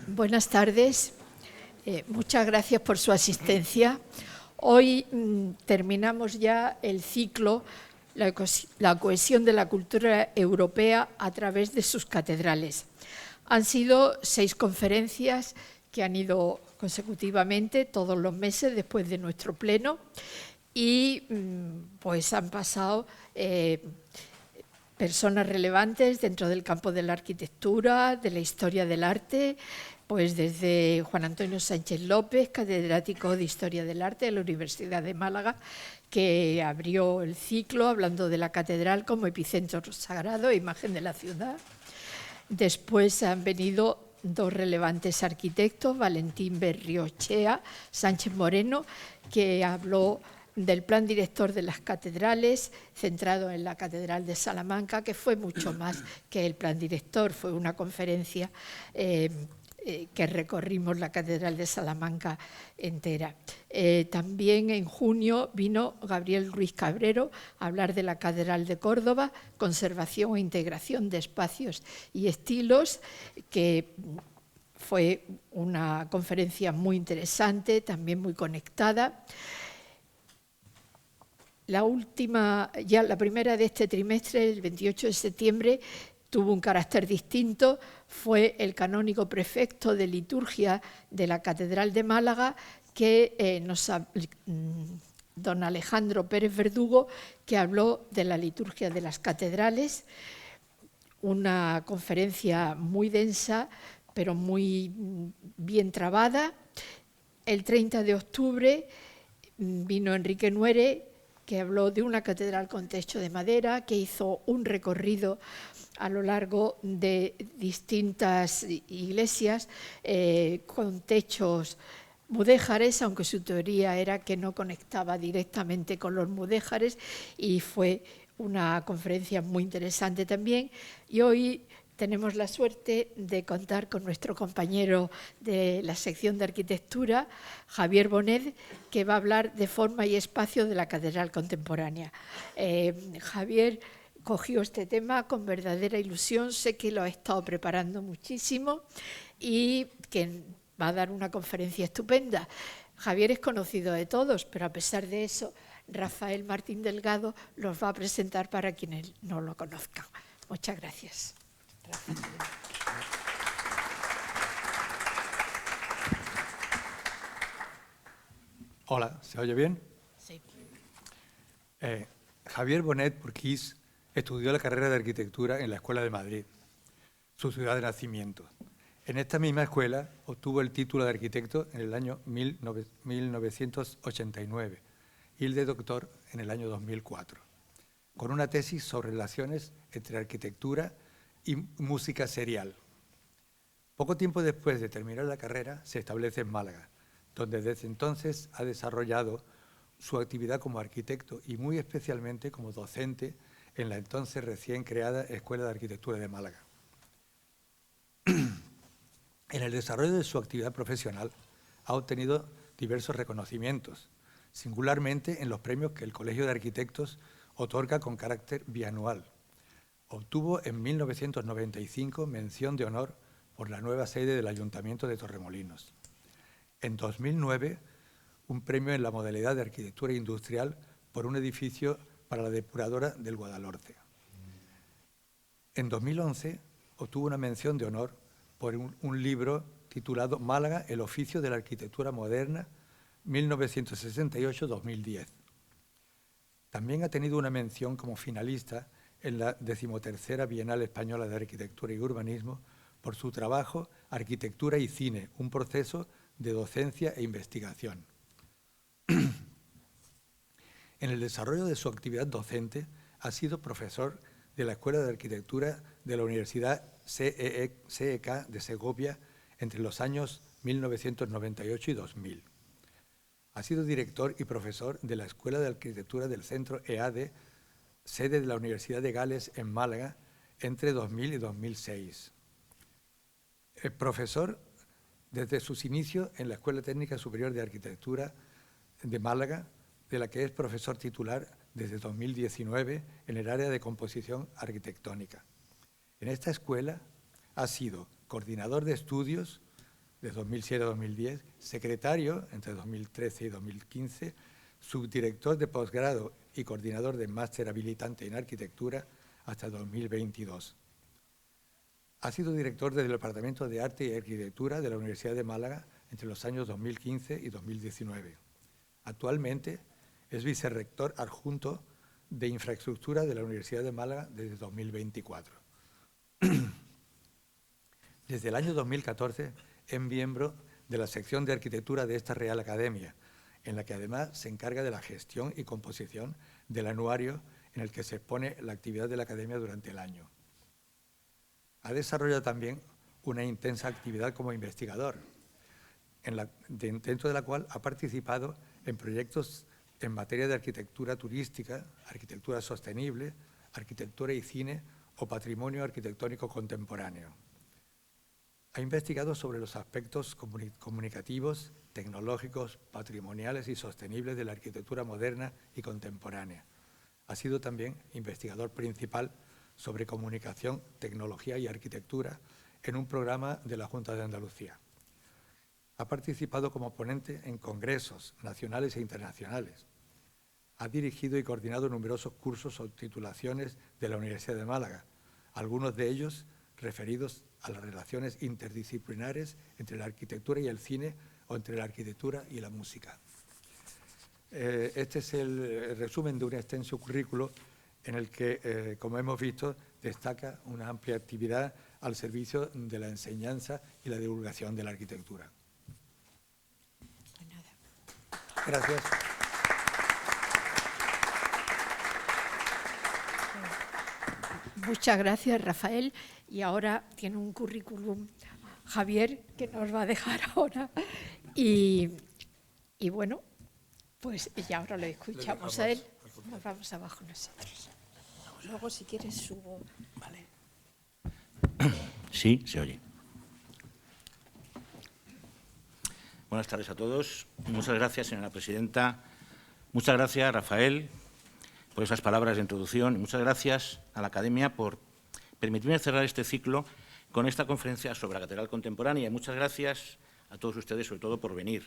Buenas tardes. Muchas gracias por su asistencia. Hoy terminamos ya el ciclo La cohesión de la cultura europea a través de sus catedrales. Han sido 6 conferencias que han ido consecutivamente todos los meses después de nuestro pleno y pues han pasado personas relevantes dentro del campo de la arquitectura, de la historia del arte, pues desde Juan Antonio Sánchez López, catedrático de Historia del Arte de la Universidad de Málaga, que abrió el ciclo hablando de la catedral como epicentro sagrado e imagen de la ciudad. Después han venido 2 relevantes arquitectos, Valentín Berriochea, Sánchez Moreno, que habló del plan director de las catedrales, centrado en la Catedral de Salamanca, que fue mucho más que el plan director, fue una conferencia que recorrimos la Catedral de Salamanca entera. También en junio vino Gabriel Ruiz Cabrero a hablar de la Catedral de Córdoba, conservación e integración de espacios y estilos, que fue una conferencia muy interesante, también muy conectada. La primera de este trimestre, el 28 de septiembre, tuvo un carácter distinto, fue el canónigo prefecto de liturgia de la Catedral de Málaga, don Alejandro Pérez Verdugo, que habló de la liturgia de las catedrales, una conferencia muy densa, pero muy bien trabada. El 30 de octubre vino Enrique Nuere, que habló de una catedral con techo de madera, que hizo un recorrido a lo largo de distintas iglesias con techos mudéjares, aunque su teoría era que no conectaba directamente con los mudéjares, y fue una conferencia muy interesante también. Y hoy tenemos la suerte de contar con nuestro compañero de la sección de arquitectura, Javier Bonet, que va a hablar de forma y espacio de la catedral contemporánea. Javier cogió este tema con verdadera ilusión, sé que lo ha estado preparando muchísimo y que va a dar una conferencia estupenda. Javier es conocido de todos, pero a pesar de eso, Rafael Martín Delgado los va a presentar para quienes no lo conozcan. Muchas gracias. Hola, ¿se oye bien? Sí. Javier Bonet Burquís estudió la carrera de arquitectura en la Escuela de Madrid, su ciudad de nacimiento. En esta misma escuela obtuvo el título de arquitecto en el año 1989 y el de doctor en el año 2004, con una tesis sobre relaciones entre arquitectura y música serial. Poco tiempo después de terminar la carrera, se establece en Málaga, donde desde entonces ha desarrollado su actividad como arquitecto y muy especialmente como docente en la entonces recién creada Escuela de Arquitectura de Málaga. En el desarrollo de su actividad profesional ha obtenido diversos reconocimientos, singularmente en los premios que el Colegio de Arquitectos otorga con carácter bianual. Obtuvo en 1995 mención de honor por la nueva sede del Ayuntamiento de Torremolinos. En 2009, un premio en la modalidad de arquitectura industrial por un edificio para la depuradora del Guadalhorce. En 2011, obtuvo una mención de honor por un libro titulado Málaga, el oficio de la arquitectura moderna, 1968-2010. También ha tenido una mención como finalista en la 13ª Bienal Española de Arquitectura y Urbanismo por su trabajo Arquitectura y Cine, un proceso de docencia e investigación. En el desarrollo de su actividad docente ha sido profesor de la Escuela de Arquitectura de la Universidad CEK de Segovia entre los años 1998 y 2000. Ha sido director y profesor de la Escuela de Arquitectura del Centro EADE, sede de la Universidad de Gales en Málaga, entre 2000 y 2006. El profesor desde sus inicios en la Escuela Técnica Superior de Arquitectura de Málaga, de la que es profesor titular desde 2019 en el área de composición arquitectónica. En esta escuela ha sido coordinador de estudios de 2007 a 2010, secretario entre 2013 y 2015, subdirector de posgrado y coordinador de máster habilitante en arquitectura hasta 2022. Ha sido director del Departamento de Arte y Arquitectura de la Universidad de Málaga entre los años 2015 y 2019. Actualmente es vicerrector adjunto de Infraestructura de la Universidad de Málaga desde 2024. Desde el año 2014 es miembro de la sección de arquitectura de esta Real Academia, en la que además se encarga de la gestión y composición del anuario en el que se expone la actividad de la Academia durante el año. Ha desarrollado también una intensa actividad como investigador, dentro de la cual ha participado en proyectos en materia de arquitectura turística, arquitectura sostenible, arquitectura y cine o patrimonio arquitectónico contemporáneo. Ha investigado sobre los aspectos comunicativos, tecnológicos, patrimoniales y sostenibles de la arquitectura moderna y contemporánea. Ha sido también investigador principal sobre comunicación, tecnología y arquitectura en un programa de la Junta de Andalucía. Ha participado como ponente en congresos nacionales e internacionales. Ha dirigido y coordinado numerosos cursos o titulaciones de la Universidad de Málaga, algunos de ellos referidos a las relaciones interdisciplinares entre la arquitectura y el cine o entre la arquitectura y la música. Este es el resumen de un extenso currículo en el que, como hemos visto, destaca una amplia actividad al servicio de la enseñanza y la divulgación de la arquitectura. Gracias. Muchas gracias, Rafael. Y ahora tiene un currículum Javier, que nos va a dejar ahora. Y bueno, pues ya ahora lo escuchamos a él. Nos vamos abajo nosotros. Luego, si quieres, subo. Vale. Sí, se oye. Buenas tardes a todos. Muchas gracias, señora presidenta. Muchas gracias, Rafael, por esas palabras de introducción. Y muchas gracias a la Academia por permitirme cerrar este ciclo con esta conferencia sobre la Catedral Contemporánea. Y muchas gracias a todos ustedes, sobre todo, por venir.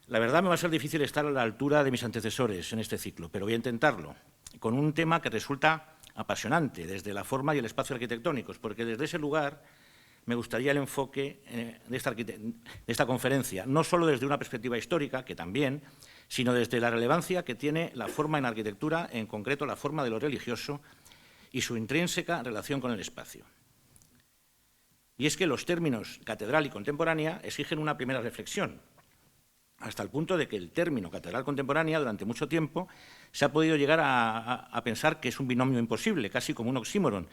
La verdad, me va a ser difícil estar a la altura de mis antecesores en este ciclo, pero voy a intentarlo, con un tema que resulta apasionante, desde la forma y el espacio arquitectónicos, porque desde ese lugar me gustaría el enfoque de esta conferencia, no solo desde una perspectiva histórica, que también, sino desde la relevancia que tiene la forma en arquitectura, en concreto la forma de lo religioso y su intrínseca relación con el espacio. Y es que los términos catedral y contemporánea exigen una primera reflexión, hasta el punto de que el término catedral contemporánea durante mucho tiempo se ha podido llegar a pensar que es un binomio imposible, casi como un oxímoron,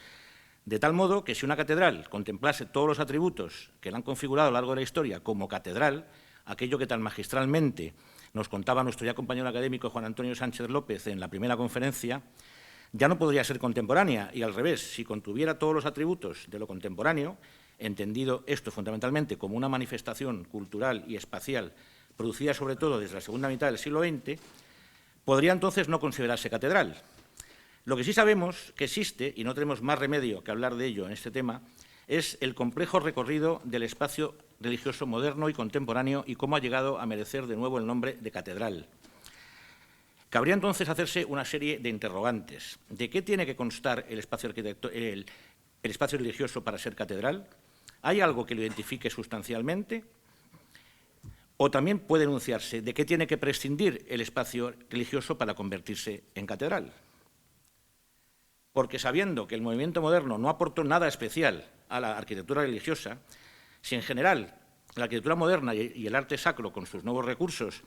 de tal modo que si una catedral contemplase todos los atributos que la han configurado a lo largo de la historia como catedral, aquello que tan magistralmente nos contaba nuestro ya compañero académico Juan Antonio Sánchez López en la primera conferencia, ya no podría ser contemporánea, y al revés, si contuviera todos los atributos de lo contemporáneo, entendido esto fundamentalmente como una manifestación cultural y espacial producida sobre todo desde la segunda mitad del siglo XX, podría entonces no considerarse catedral. Lo que sí sabemos que existe, y no tenemos más remedio que hablar de ello en este tema, es el complejo recorrido del espacio religioso moderno y contemporáneo y cómo ha llegado a merecer de nuevo el nombre de catedral. Cabría entonces hacerse una serie de interrogantes. ¿De qué tiene que constar el espacio religioso para ser catedral? ¿Hay algo que lo identifique sustancialmente? O también puede enunciarse de qué tiene que prescindir el espacio religioso para convertirse en catedral. Porque sabiendo que el movimiento moderno no aportó nada especial a la arquitectura religiosa, si en general la arquitectura moderna y el arte sacro, con sus nuevos recursos,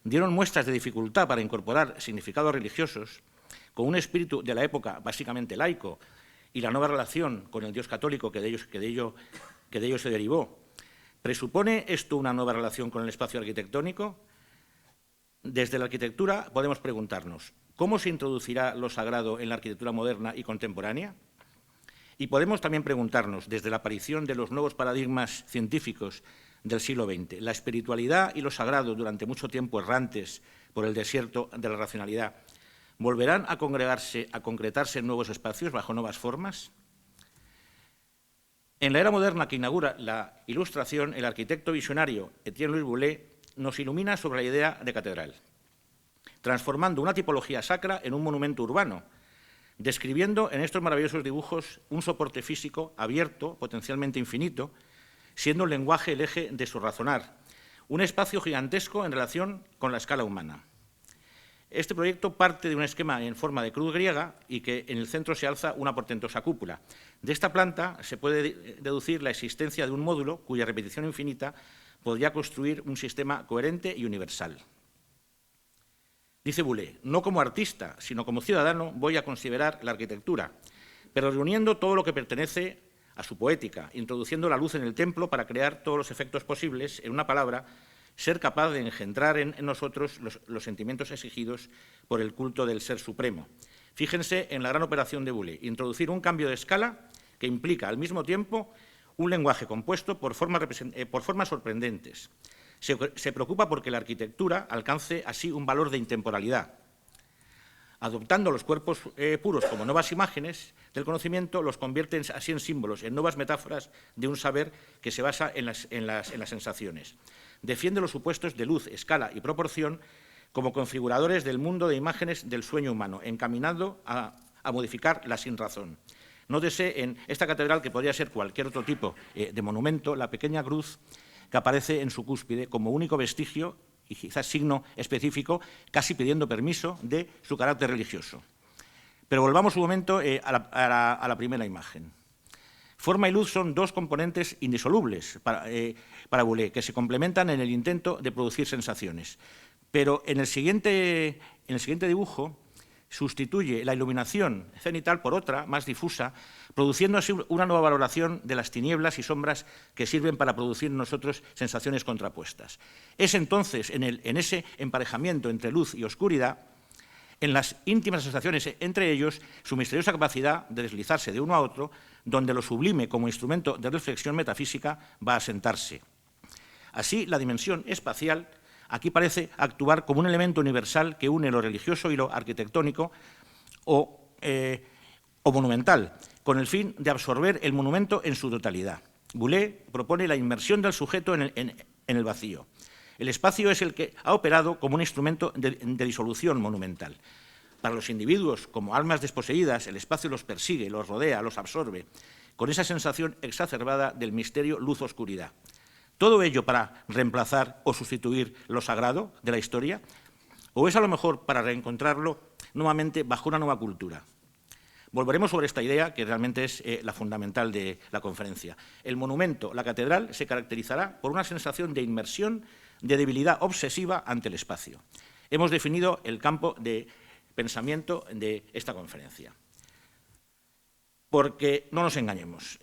dieron muestras de dificultad para incorporar significados religiosos, con un espíritu de la época básicamente laico y la nueva relación con el Dios católico que de ello se derivó, ¿presupone esto una nueva relación con el espacio arquitectónico? Desde la arquitectura podemos preguntarnos, ¿cómo se introducirá lo sagrado en la arquitectura moderna y contemporánea? Y podemos también preguntarnos, desde la aparición de los nuevos paradigmas científicos del siglo XX, la espiritualidad y lo sagrado, durante mucho tiempo errantes por el desierto de la racionalidad, ¿volverán a congregarse, a concretarse en nuevos espacios bajo nuevas formas? En la era moderna que inaugura la Ilustración, el arquitecto visionario Étienne Louis Boullé nos ilumina sobre la idea de catedral, transformando una tipología sacra en un monumento urbano, describiendo en estos maravillosos dibujos un soporte físico abierto, potencialmente infinito, siendo el lenguaje el eje de su razonar, un espacio gigantesco en relación con la escala humana. Este proyecto parte de un esquema en forma de cruz griega y que en el centro se alza una portentosa cúpula. De esta planta se puede deducir la existencia de un módulo cuya repetición infinita podría construir un sistema coherente y universal. Dice Boullé, no como artista, sino como ciudadano voy a considerar la arquitectura, pero reuniendo todo lo que pertenece a su poética, introduciendo la luz en el templo para crear todos los efectos posibles, en una palabra, ser capaz de engendrar en nosotros los sentimientos exigidos por el culto del Ser Supremo. Fíjense en la gran operación de Boullé, introducir un cambio de escala que implica al mismo tiempo un lenguaje compuesto por formas sorprendentes. Se preocupa porque la arquitectura alcance así un valor de intemporalidad. Adoptando los cuerpos puros como nuevas imágenes del conocimiento, los convierte así en símbolos, en nuevas metáforas de un saber que se basa en las sensaciones. Defiende los supuestos de luz, escala y proporción como configuradores del mundo de imágenes del sueño humano, encaminando a modificar la sinrazón. Nótese en esta catedral, que podría ser cualquier otro tipo de monumento, la pequeña cruz que aparece en su cúspide como único vestigio y quizás signo específico, casi pidiendo permiso de su carácter religioso. Pero volvamos un momento a la primera imagen. Forma y luz son dos componentes indisolubles para Boullé, que se complementan en el intento de producir sensaciones. Pero en el siguiente dibujo sustituye la iluminación cenital por otra, más difusa, produciendo así una nueva valoración de las tinieblas y sombras que sirven para producir en nosotros sensaciones contrapuestas. Es entonces en ese emparejamiento entre luz y oscuridad, en las íntimas sensaciones entre ellos, su misteriosa capacidad de deslizarse de uno a otro, donde lo sublime como instrumento de reflexión metafísica va a sentarse. Así, la dimensión espacial aquí parece actuar como un elemento universal que une lo religioso y lo arquitectónico o monumental, con el fin de absorber el monumento en su totalidad. Boullé propone la inmersión del sujeto en el vacío. El espacio es el que ha operado como un instrumento de disolución monumental. Para los individuos, como almas desposeídas, el espacio los persigue, los rodea, los absorbe, con esa sensación exacerbada del misterio luz-oscuridad. ¿Todo ello para reemplazar o sustituir lo sagrado de la historia? ¿O es a lo mejor para reencontrarlo nuevamente bajo una nueva cultura? Volveremos sobre esta idea, que realmente es la fundamental de la conferencia. El monumento, la catedral, se caracterizará por una sensación de inmersión, de debilidad obsesiva ante el espacio. Hemos definido el campo de pensamiento de esta conferencia. Porque, no nos engañemos,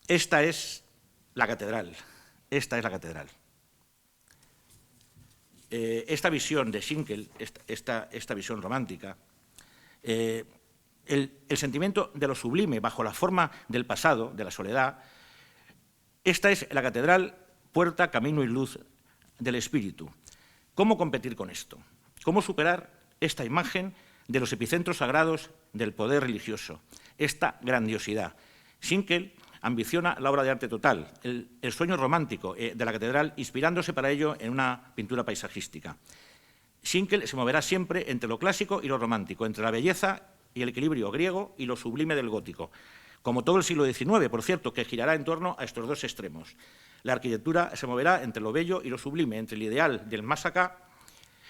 esta es la catedral. Esta es la catedral. Esta visión de Schinkel, esta visión romántica, el sentimiento de lo sublime bajo la forma del pasado, de la soledad, esta es la catedral, puerta, camino y luz del espíritu. ¿Cómo competir con esto? ¿Cómo superar esta imagen de los epicentros sagrados del poder religioso, esta grandiosidad? Schinkel ambiciona la obra de arte total, el sueño romántico de la catedral, inspirándose para ello en una pintura paisajística. Schinkel se moverá siempre entre lo clásico y lo romántico, entre la belleza y el equilibrio griego y lo sublime del gótico, como todo el siglo XIX, por cierto, que girará en torno a estos dos extremos. La arquitectura se moverá entre lo bello y lo sublime, entre el ideal del más acá,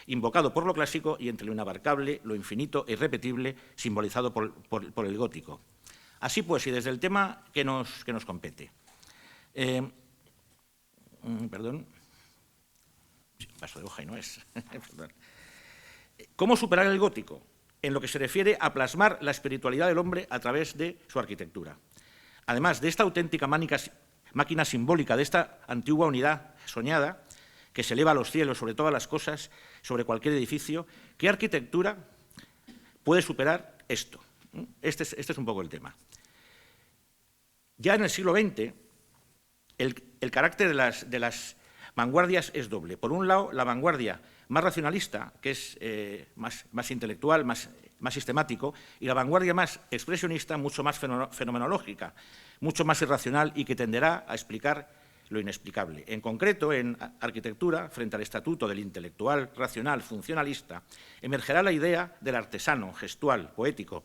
invocado por lo clásico, y entre lo inabarcable, lo infinito e irrepetible, simbolizado por el gótico. Así pues, y desde el tema que nos compete. Perdón. Paso de hoja y no es. Perdón. ¿Cómo superar el gótico? En lo que se refiere a plasmar la espiritualidad del hombre a través de su arquitectura. Además de esta auténtica máquina simbólica, de esta antigua unidad soñada, que se eleva a los cielos sobre todas las cosas, sobre cualquier edificio, ¿qué arquitectura puede superar esto? Este es un poco el tema. Ya en el siglo XX, el carácter de las vanguardias es doble. Por un lado, la vanguardia más racionalista, que es más intelectual, más más sistemático, y la vanguardia más expresionista, mucho más fenomenológica, mucho más irracional y que tenderá a explicar lo inexplicable. En concreto, en arquitectura, frente al estatuto del intelectual racional funcionalista, emergerá la idea del artesano, gestual, poético,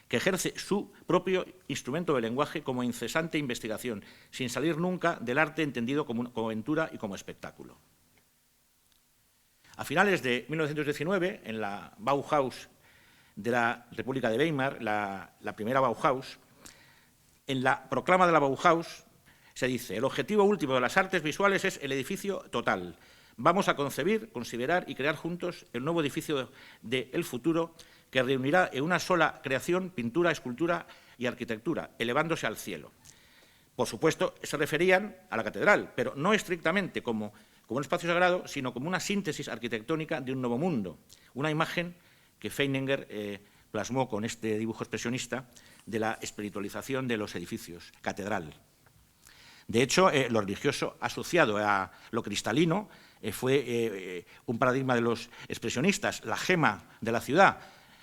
que ejerce su propio instrumento de lenguaje como incesante investigación, sin salir nunca del arte entendido como aventura y como espectáculo. A finales de 1919, en la Bauhaus de la República de Weimar, la primera Bauhaus, en la proclama de la Bauhaus se dice: el objetivo último de las artes visuales es el edificio total. Vamos a concebir, considerar y crear juntos el nuevo edificio del futuro que reunirá en una sola creación pintura, escultura y arquitectura, elevándose al cielo. Por supuesto, se referían a la catedral, pero no estrictamente como un espacio sagrado, sino como una síntesis arquitectónica de un nuevo mundo, una imagen que Feininger plasmó con este dibujo expresionista de la espiritualización de los edificios, catedral. De hecho, lo religioso asociado a lo cristalino fue un paradigma de los expresionistas, la gema de la ciudad.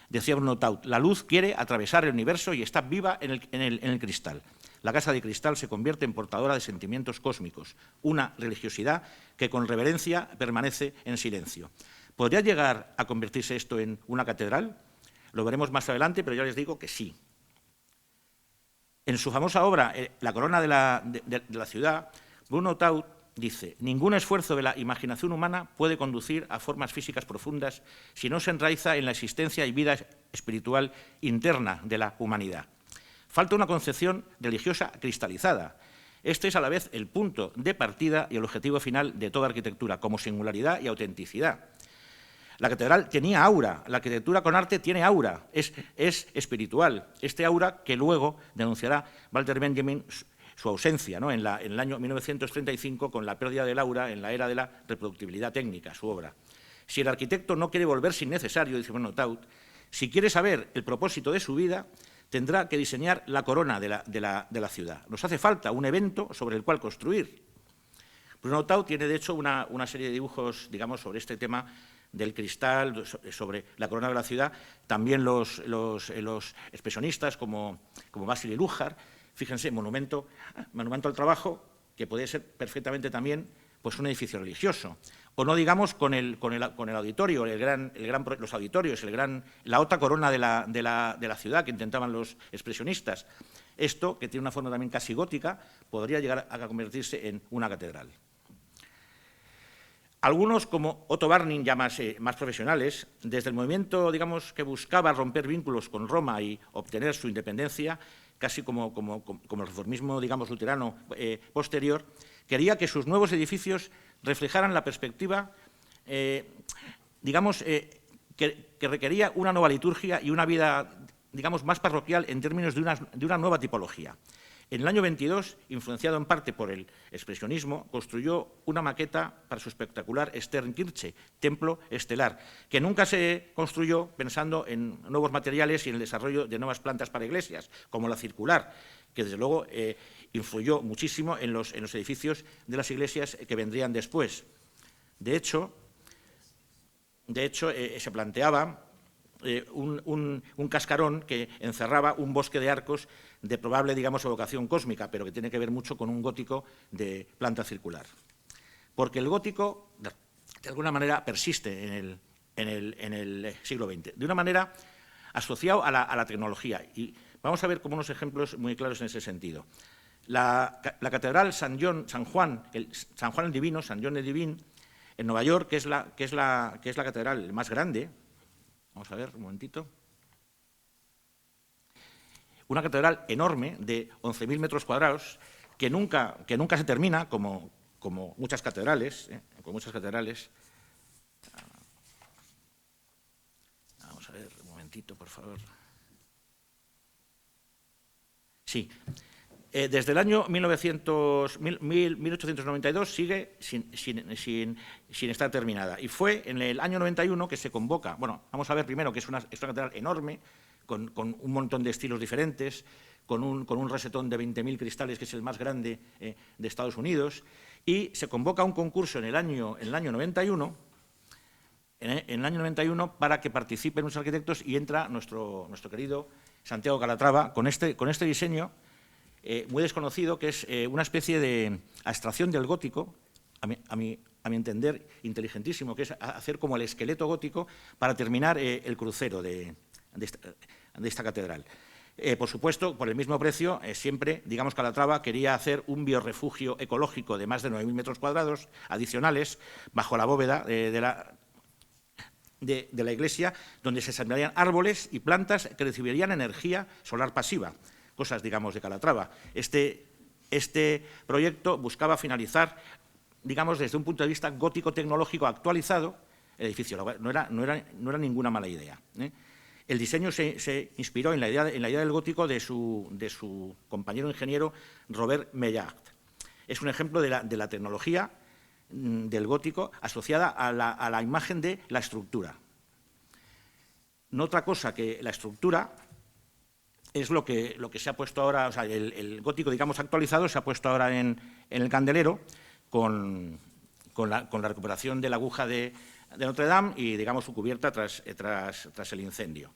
Decía Bruno Taut, la luz quiere atravesar el universo y está viva en el cristal. La casa de cristal se convierte en portadora de sentimientos cósmicos, una religiosidad que con reverencia permanece en silencio. ¿Podría llegar a convertirse esto en una catedral? Lo veremos más adelante, pero ya les digo que sí. En su famosa obra, La corona de la ciudad, Bruno Taut dice: ningún esfuerzo de la imaginación humana puede conducir a formas físicas profundas si no se enraiza en la existencia y vida espiritual interna de la humanidad. Falta una concepción religiosa cristalizada. Este es a la vez el punto de partida y el objetivo final de toda arquitectura, como singularidad y autenticidad. La catedral tenía aura, la arquitectura con arte tiene aura, es espiritual. Este aura que luego denunciará Walter Benjamin su ausencia, ¿no?, en el año 1935 con la pérdida del aura en la era de la reproductibilidad técnica, su obra. Si el arquitecto no quiere volverse innecesario, dice Bruno Taut, si quiere saber el propósito de su vida, tendrá que diseñar la corona de la ciudad. Nos hace falta un evento sobre el cual construir. Bruno Taut tiene, de hecho, una serie de dibujos, digamos, sobre este tema del cristal, sobre la corona de la ciudad. También los expresionistas como Vasily Lujar. Fíjense, monumento al trabajo, que puede ser perfectamente también pues un edificio religioso. O no digamos con el auditorio, los auditorios, la otra corona de la ciudad que intentaban los expresionistas. Esto, que tiene una forma también casi gótica, podría llegar a convertirse en una catedral. Algunos, como Otto Barning, ya más profesionales, desde el movimiento, digamos, que buscaba romper vínculos con Roma y obtener su independencia, casi como el reformismo, digamos, luterano posterior, quería que sus nuevos edificios reflejaran la perspectiva, digamos, que requería una nueva liturgia y una vida, digamos, más parroquial en términos de una nueva tipología. En el año 22, influenciado en parte por el expresionismo, construyó una maqueta para su espectacular Sternkirche, templo estelar, que nunca se construyó pensando en nuevos materiales y en el desarrollo de nuevas plantas para iglesias, como la circular, que desde luego influyó muchísimo en los edificios de las iglesias que vendrían después. De hecho, se planteaba un cascarón que encerraba un bosque de arcos de probable, digamos, evocación cósmica, pero que tiene que ver mucho con un gótico de planta circular. Porque el gótico, de alguna manera, persiste en el siglo XX, de una manera asociado a la tecnología. Y vamos a ver como unos ejemplos muy claros en ese sentido. La catedral San Juan el Divino, San John el Divine, en Nueva York, que es la catedral más grande. Vamos a ver, un momentito. Una catedral enorme de 11.000 metros cuadrados que nunca se termina, como muchas catedrales. Vamos a ver, un momentito, por favor. Sí. Desde el año 1892 sigue sin estar terminada. Y fue en el año 91 que se convoca. Bueno, vamos a ver primero que es una catedral enorme, con un montón de estilos diferentes, con un rosetón de 20.000 cristales, que es el más grande de Estados Unidos, y se convoca un concurso en el año 91 en el año 91 para que participen unos arquitectos y entra nuestro querido Santiago Calatrava con este diseño muy desconocido, que es una especie de abstracción del gótico, a mi entender, inteligentísimo, que es hacer como el esqueleto gótico para terminar el crucero de esta catedral. Por supuesto, por el mismo precio, siempre, digamos, Calatrava quería hacer un biorrefugio ecológico de más de 9.000 metros cuadrados adicionales bajo la bóveda de la iglesia, donde se sembrarían árboles y plantas que recibirían energía solar pasiva, cosas, digamos, de Calatrava. Este proyecto buscaba finalizar, digamos, desde un punto de vista gótico-tecnológico actualizado el edificio. No era ninguna mala idea. El diseño se inspiró en la idea del gótico de su compañero ingeniero Robert Meillard. Es un ejemplo de la tecnología del gótico asociada a la imagen de la estructura. No otra cosa que la estructura es lo que se ha puesto ahora, o sea, el gótico, digamos, actualizado se ha puesto ahora en el candelero con la recuperación de la aguja de Notre Dame y, digamos, su cubierta tras el incendio.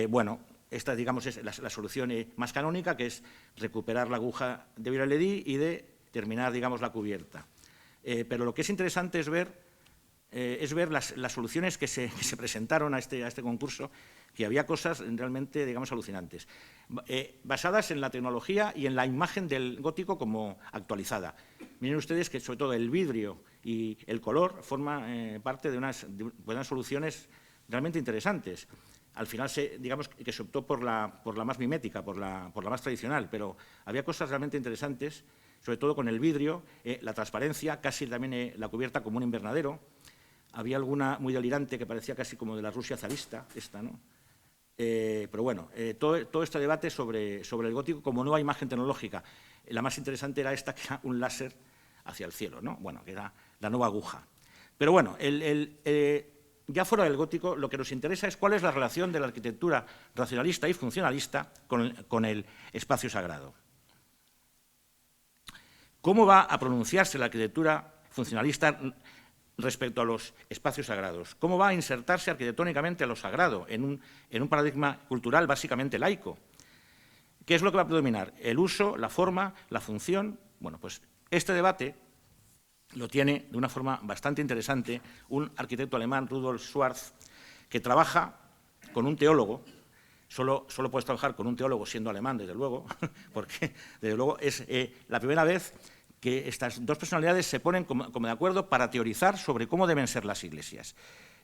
Bueno, esta, digamos, es la solución más canónica, que es recuperar la aguja de Viollet y de terminar, digamos, la cubierta. Pero lo que es interesante es ver las soluciones que se presentaron a este concurso, que había cosas realmente, digamos, alucinantes, basadas en la tecnología y en la imagen del gótico como actualizada. Miren ustedes que, sobre todo, el vidrio y el color forman parte de unas soluciones realmente interesantes. Al final, digamos que se optó por la más mimética, por la más tradicional, pero había cosas realmente interesantes, sobre todo con el vidrio, la transparencia, casi también la cubierta como un invernadero. Había alguna muy delirante que parecía casi como de la Rusia zarista, esta, ¿no? Pero bueno, todo este debate sobre el gótico como nueva imagen tecnológica. La más interesante era esta, que era un láser hacia el cielo, ¿no? Bueno, que era la nueva aguja. Pero bueno, ya fuera del gótico, lo que nos interesa es cuál es la relación de la arquitectura racionalista y funcionalista con el espacio sagrado. ¿Cómo va a pronunciarse la arquitectura funcionalista respecto a los espacios sagrados? ¿Cómo va a insertarse arquitectónicamente a lo sagrado en un paradigma cultural básicamente laico? ¿Qué es lo que va a predominar? ¿El uso, la forma, la función? Bueno, pues este debate lo tiene de una forma bastante interesante un arquitecto alemán, Rudolf Schwarz, que trabaja con un teólogo. Solo puedes trabajar con un teólogo siendo alemán, desde luego, porque desde luego es la primera vez que estas dos personalidades se ponen como de acuerdo para teorizar sobre cómo deben ser las iglesias.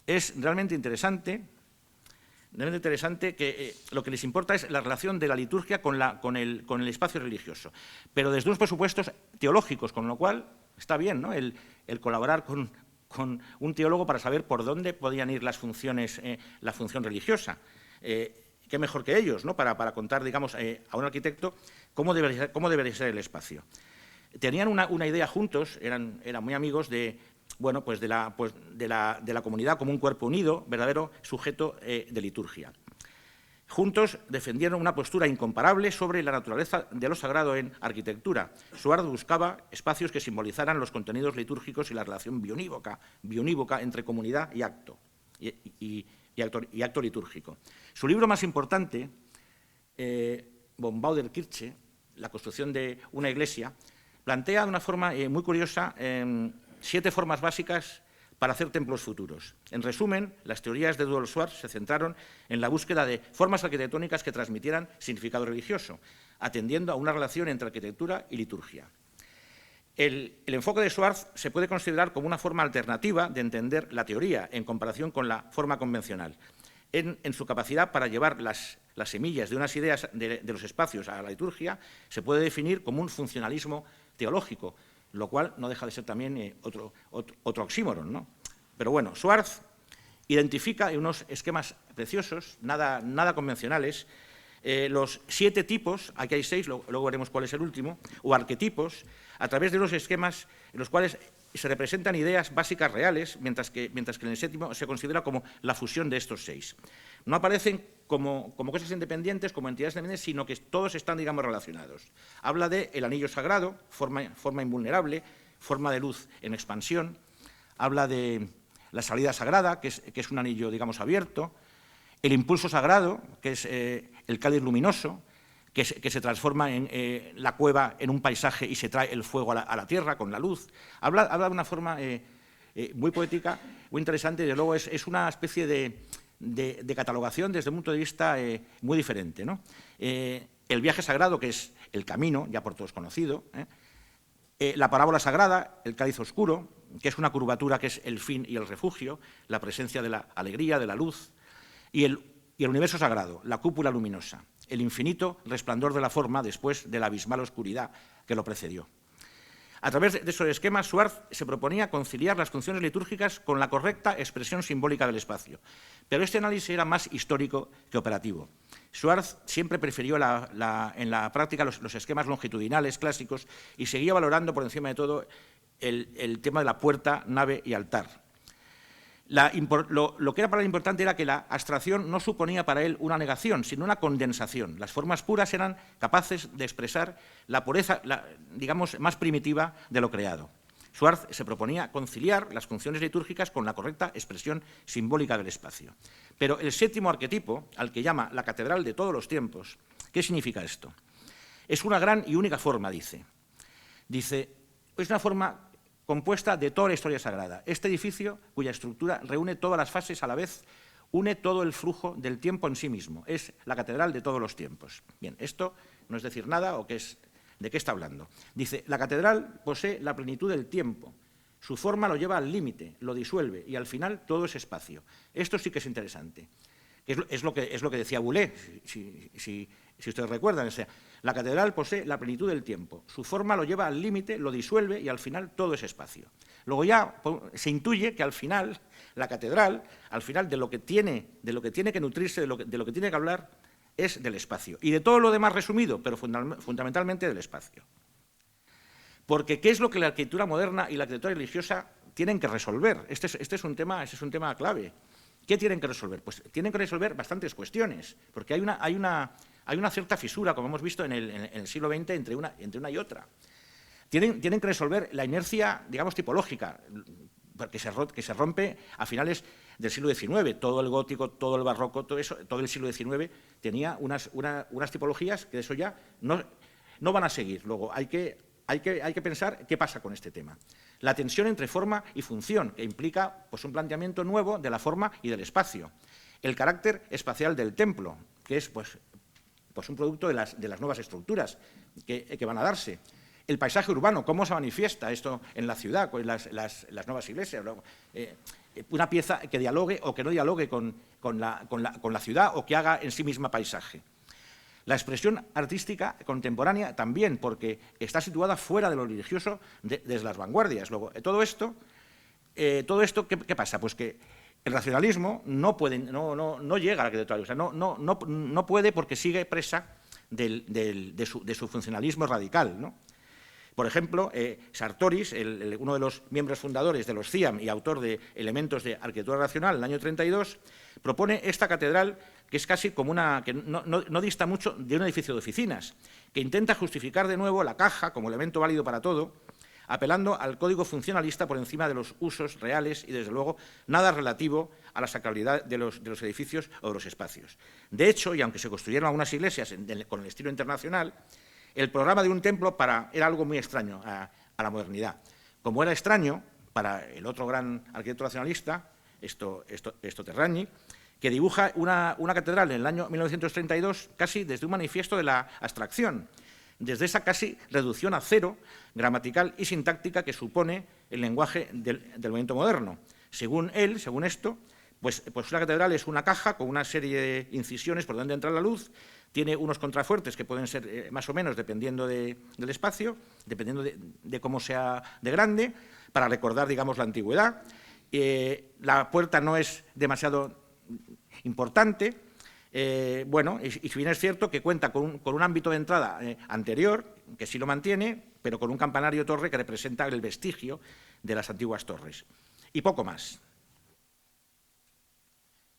Es realmente interesante que lo que les importa es la relación de la liturgia con el espacio religioso, pero desde unos presupuestos teológicos, con lo cual está bien, ¿no?, el colaborar con un teólogo para saber por dónde podían ir las funciones, la función religiosa. Qué mejor que ellos, ¿no?, para contar, digamos, a un arquitecto cómo debería ser el espacio. Tenían una idea juntos, eran muy amigos de la comunidad como un cuerpo unido, verdadero sujeto de liturgia. Juntos defendieron una postura incomparable sobre la naturaleza de lo sagrado en arquitectura. Schwarz buscaba espacios que simbolizaran los contenidos litúrgicos y la relación bionívoca entre comunidad y acto, y acto litúrgico. Su libro más importante, Von Bau der Kirche, la construcción de una iglesia, plantea de una forma muy curiosa 7 formas básicas para hacer templos futuros. En resumen, las teorías de Rudolf Schwarz se centraron en la búsqueda de formas arquitectónicas que transmitieran significado religioso, atendiendo a una relación entre arquitectura y liturgia. El enfoque de Schwarz se puede considerar como una forma alternativa de entender la teoría en comparación con la forma convencional, en su capacidad para llevar las semillas de unas ideas de los espacios a la liturgia. Se puede definir como un funcionalismo teológico, lo cual no deja de ser también otro oxímoron, ¿no? Pero bueno, Schwarz identifica en unos esquemas preciosos, nada convencionales, los 7 tipos, aquí hay 6, luego veremos cuál es el último, o arquetipos, a través de unos esquemas en los cuales se representan ideas básicas reales, mientras que en el 7º se considera como la fusión de estos 6. No aparecen como cosas independientes, como entidades independientes, sino que todos están, digamos, relacionados. Habla de el anillo sagrado, forma invulnerable, forma de luz en expansión. Habla de la salida sagrada, que es un anillo, digamos, abierto, el impulso sagrado, que es el cáliz luminoso, que se transforma en la cueva en un paisaje y se trae el fuego a la tierra con la luz. Habla de una forma muy poética, muy interesante, y desde luego es una especie de catalogación desde un punto de vista muy diferente, ¿no? El viaje sagrado, que es el camino, ya por todos conocido, la parábola sagrada, el cáliz oscuro, que es una curvatura que es el fin y el refugio, la presencia de la alegría, de la luz, y el universo sagrado, la cúpula luminosa, el infinito resplandor de la forma después de la abismal oscuridad que lo precedió. A través de esos esquemas, Schwartz se proponía conciliar las funciones litúrgicas con la correcta expresión simbólica del espacio. Pero este análisis era más histórico que operativo. Schwartz siempre prefirió en la práctica los esquemas longitudinales clásicos y seguía valorando por encima de todo el tema de la puerta, nave y altar. Lo que era para él importante era que la abstracción no suponía para él una negación, sino una condensación. Las formas puras eran capaces de expresar la pureza, digamos, más primitiva de lo creado. Schwartz se proponía conciliar las funciones litúrgicas con la correcta expresión simbólica del espacio. Pero el séptimo arquetipo, al que llama la catedral de todos los tiempos, ¿qué significa esto? Es una gran y única forma, dice. Dice, es una forma compuesta de toda la historia sagrada. Este edificio, cuya estructura reúne todas las fases a la vez, une todo el flujo del tiempo en sí mismo. Es la catedral de todos los tiempos. Bien, esto no es decir nada o ¿de qué está hablando? Dice, la catedral posee la plenitud del tiempo. Su forma lo lleva al límite, lo disuelve y al final todo es espacio. Esto sí que es interesante. Es lo que decía Boulez, si ustedes recuerdan. O sea, la catedral posee la plenitud del tiempo. Su forma lo lleva al límite, lo disuelve y al final todo es espacio. Luego ya se intuye que al final la catedral, al final de lo que tiene que nutrirse, de lo que tiene que hablar, es del espacio. Y de todo lo demás resumido, pero fundamentalmente del espacio. Porque ¿qué es lo que la arquitectura moderna y la arquitectura religiosa tienen que resolver? Este es un tema clave. ¿Qué tienen que resolver? Pues tienen que resolver bastantes cuestiones, porque hay una cierta fisura, como hemos visto en el siglo XX, entre una y otra. Tienen que resolver la inercia, digamos, tipológica, que se rompe a finales del siglo XIX. Todo el gótico, todo el barroco, todo el siglo XIX tenía unas tipologías que de eso ya no van a seguir. Luego hay que pensar qué pasa con este tema. La tensión entre forma y función, que implica pues, un planteamiento nuevo de la forma y del espacio. El carácter espacial del templo, que es pues un producto de las nuevas estructuras que van a darse. El paisaje urbano, cómo se manifiesta esto en la ciudad, con las nuevas iglesias. Una pieza que dialogue o que no dialogue con la ciudad o que haga en sí misma paisaje. La expresión artística contemporánea también, porque está situada fuera de lo religioso desde las vanguardias. Luego, todo esto, ¿qué pasa? Pues que el racionalismo no llega a la arquitectura, o sea, no puede porque sigue presa de su funcionalismo radical, ¿no? Por ejemplo, Sartoris, uno de los miembros fundadores de los CIAM y autor de Elementos de Arquitectura Racional, en el año 32, propone esta catedral que es casi como que no dista mucho de un edificio de oficinas, que intenta justificar de nuevo la caja como elemento válido para todo, apelando al código funcionalista por encima de los usos reales y, desde luego, nada relativo a la sacralidad de los edificios o de los espacios. De hecho, y aunque se construyeron algunas iglesias con el estilo internacional, el programa de un templo era algo muy extraño a la modernidad. Como era extraño para el otro gran arquitecto racionalista, Terragni, que dibuja una catedral en el año 1932 casi desde un manifiesto de la abstracción, desde esa casi reducción a cero gramatical y sintáctica que supone el lenguaje del movimiento moderno. Según él, según esto, pues la catedral es una caja con una serie de incisiones por donde entra la luz, tiene unos contrafuertes que pueden ser más o menos dependiendo del espacio, dependiendo de cómo sea de grande, para recordar, digamos, la antigüedad. La puerta no es demasiado importante, y si bien es cierto que cuenta con un ámbito de entrada anterior, que sí lo mantiene, pero con un campanario torre que representa el vestigio de las antiguas torres. Y poco más.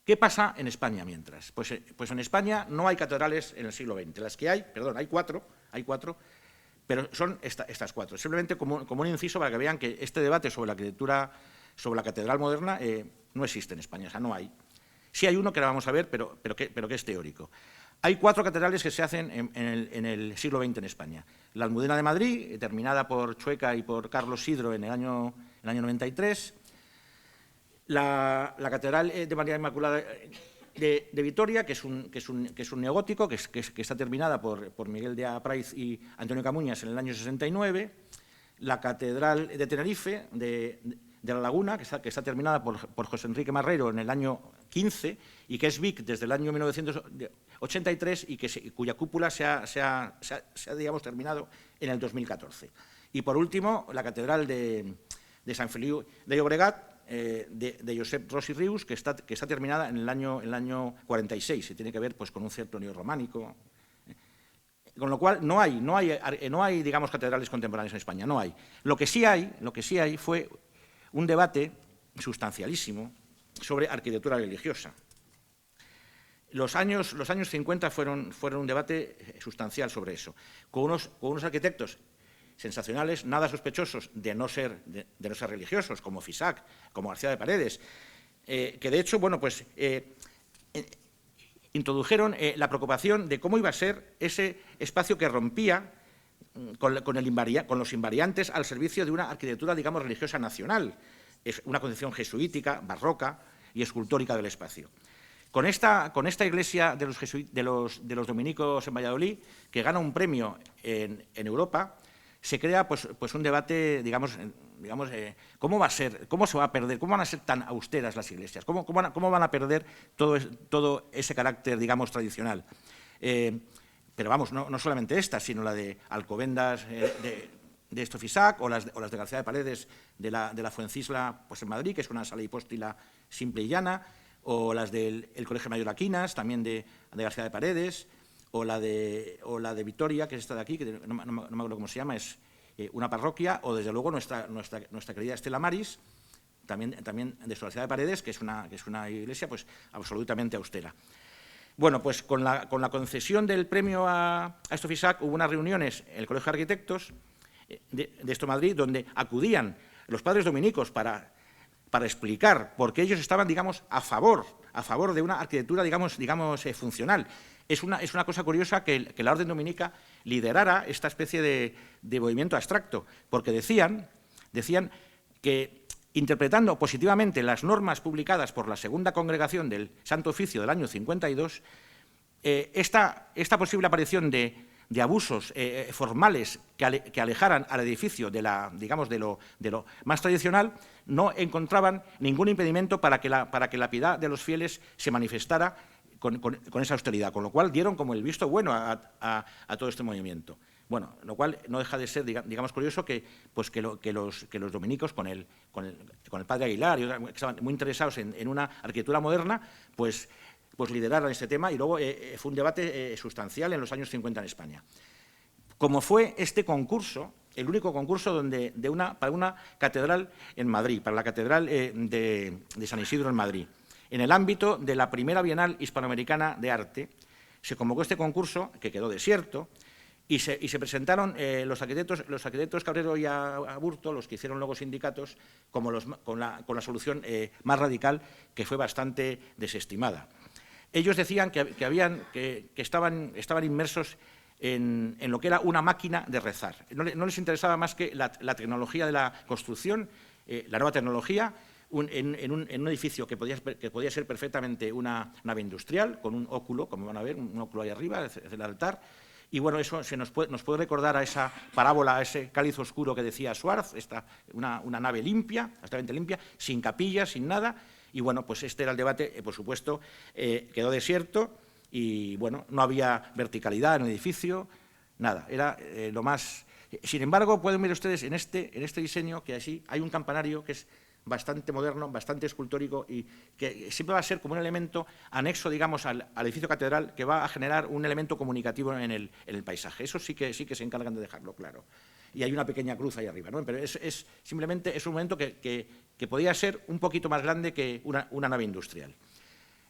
¿Qué pasa en España mientras? Pues en España no hay catedrales en el siglo XX. Las que hay cuatro, pero son estas cuatro. Simplemente como un inciso para que vean que este debate sobre la arquitectura sobre la catedral moderna no existe en España, o sea, no hay. Sí hay uno que la vamos a ver, pero que es teórico. Hay 4 catedrales que se hacen en el siglo XX en España. La Almudena de Madrid, terminada por Chueca y por Carlos Sidro en el año 93. La Catedral de María Inmaculada de Vitoria, que es un neogótico, que está terminada por Miguel de Apraiz y Antonio Camuñas en el año 69. La Catedral de Tenerife, de La Laguna, que está terminada por José Enrique Marrero en el año 15 y que es Vic desde el año 1983 y cuya cúpula se ha digamos, terminado en el 2014. Y, por último, la Catedral de Sant Feliu de Llobregat, de Josep Ros i Rius, que está terminada en el año 46 y tiene que ver pues, con un cierto neorrománico. Con lo cual, no hay, digamos, catedrales contemporáneas en España, no hay. Lo que sí hay fue un debate sustancialísimo sobre arquitectura religiosa. Los años 50 fueron un debate sustancial sobre eso, con unos arquitectos sensacionales, nada sospechosos de no ser religiosos, como Fisac, como García de Paredes, que de hecho, bueno, pues introdujeron la preocupación de cómo iba a ser ese espacio que rompía con los invariantes al servicio de una arquitectura, digamos, religiosa nacional. Es una concepción jesuítica, barroca y escultórica del espacio. Con esta iglesia de los dominicos en Valladolid, que gana un premio en Europa, se crea pues un debate, digamos cómo va a ser, cómo se va a perder, cómo van a ser tan austeras las iglesias, cómo van a perder todo ese carácter, digamos, tradicional. Pero vamos, no solamente esta, sino la de Alcobendas de Estofisac o las de García de Paredes de la Fuencisla pues en Madrid, que es una sala hipóstila simple y llana, o las del Colegio Mayor Aquinas, también de García de Paredes, o la de Vitoria, que es esta de aquí, que no me acuerdo cómo se llama, es una parroquia, o desde luego nuestra querida Estela Maris, también de García de Paredes, que es una iglesia pues absolutamente austera. Bueno, pues con la concesión del premio a Estofisac hubo unas reuniones en el Colegio de Arquitectos de Madrid, donde acudían los padres dominicos para explicar por qué ellos estaban, digamos, a favor de una arquitectura, digamos funcional. Es una cosa curiosa que la Orden Dominica liderara esta especie de movimiento abstracto, porque decían que, interpretando positivamente las normas publicadas por la Segunda Congregación del Santo Oficio del año 52, esta posible aparición de abusos formales que alejaran al edificio de lo más tradicional, no encontraban ningún impedimento para que la piedad de los fieles se manifestara con esa austeridad, con lo cual dieron como el visto bueno a todo este movimiento. Bueno, lo cual no deja de ser, digamos, curioso que los dominicos, con el padre Aguilar, que estaban muy interesados en una arquitectura moderna, pues lideraron este tema y luego fue un debate sustancial en los años 50 en España. Como fue este concurso, el único concurso para una catedral en Madrid, para la catedral de San Isidro en Madrid. En el ámbito de la primera Bienal Hispanoamericana de Arte, se convocó este concurso, que quedó desierto, y se presentaron los arquitectos Cabrero y Aburto, los que hicieron luego sindicatos, como con la solución más radical, que fue bastante desestimada. Ellos decían que estaban inmersos en lo que era una máquina de rezar. No les interesaba más que la tecnología de la construcción, la nueva tecnología, en un edificio que podía ser perfectamente una nave industrial, con un óculo, como van a ver, un óculo ahí arriba, el altar. Y bueno, eso nos puede recordar a esa parábola, a ese cáliz oscuro que decía Schwartz, una nave limpia, absolutamente limpia, sin capillas, sin nada. Y bueno, pues este era el debate, por supuesto, quedó desierto y bueno, no había verticalidad en el edificio, nada, era lo más. Sin embargo, pueden ver ustedes en este diseño que así hay un campanario que es bastante moderno, bastante escultórico y que siempre va a ser como un elemento anexo, digamos, al edificio catedral, que va a generar un elemento comunicativo en el paisaje. Eso sí que se encargan de dejarlo claro. Y hay una pequeña cruz ahí arriba, ¿no? Pero simplemente es un momento que podía ser un poquito más grande que una nave industrial.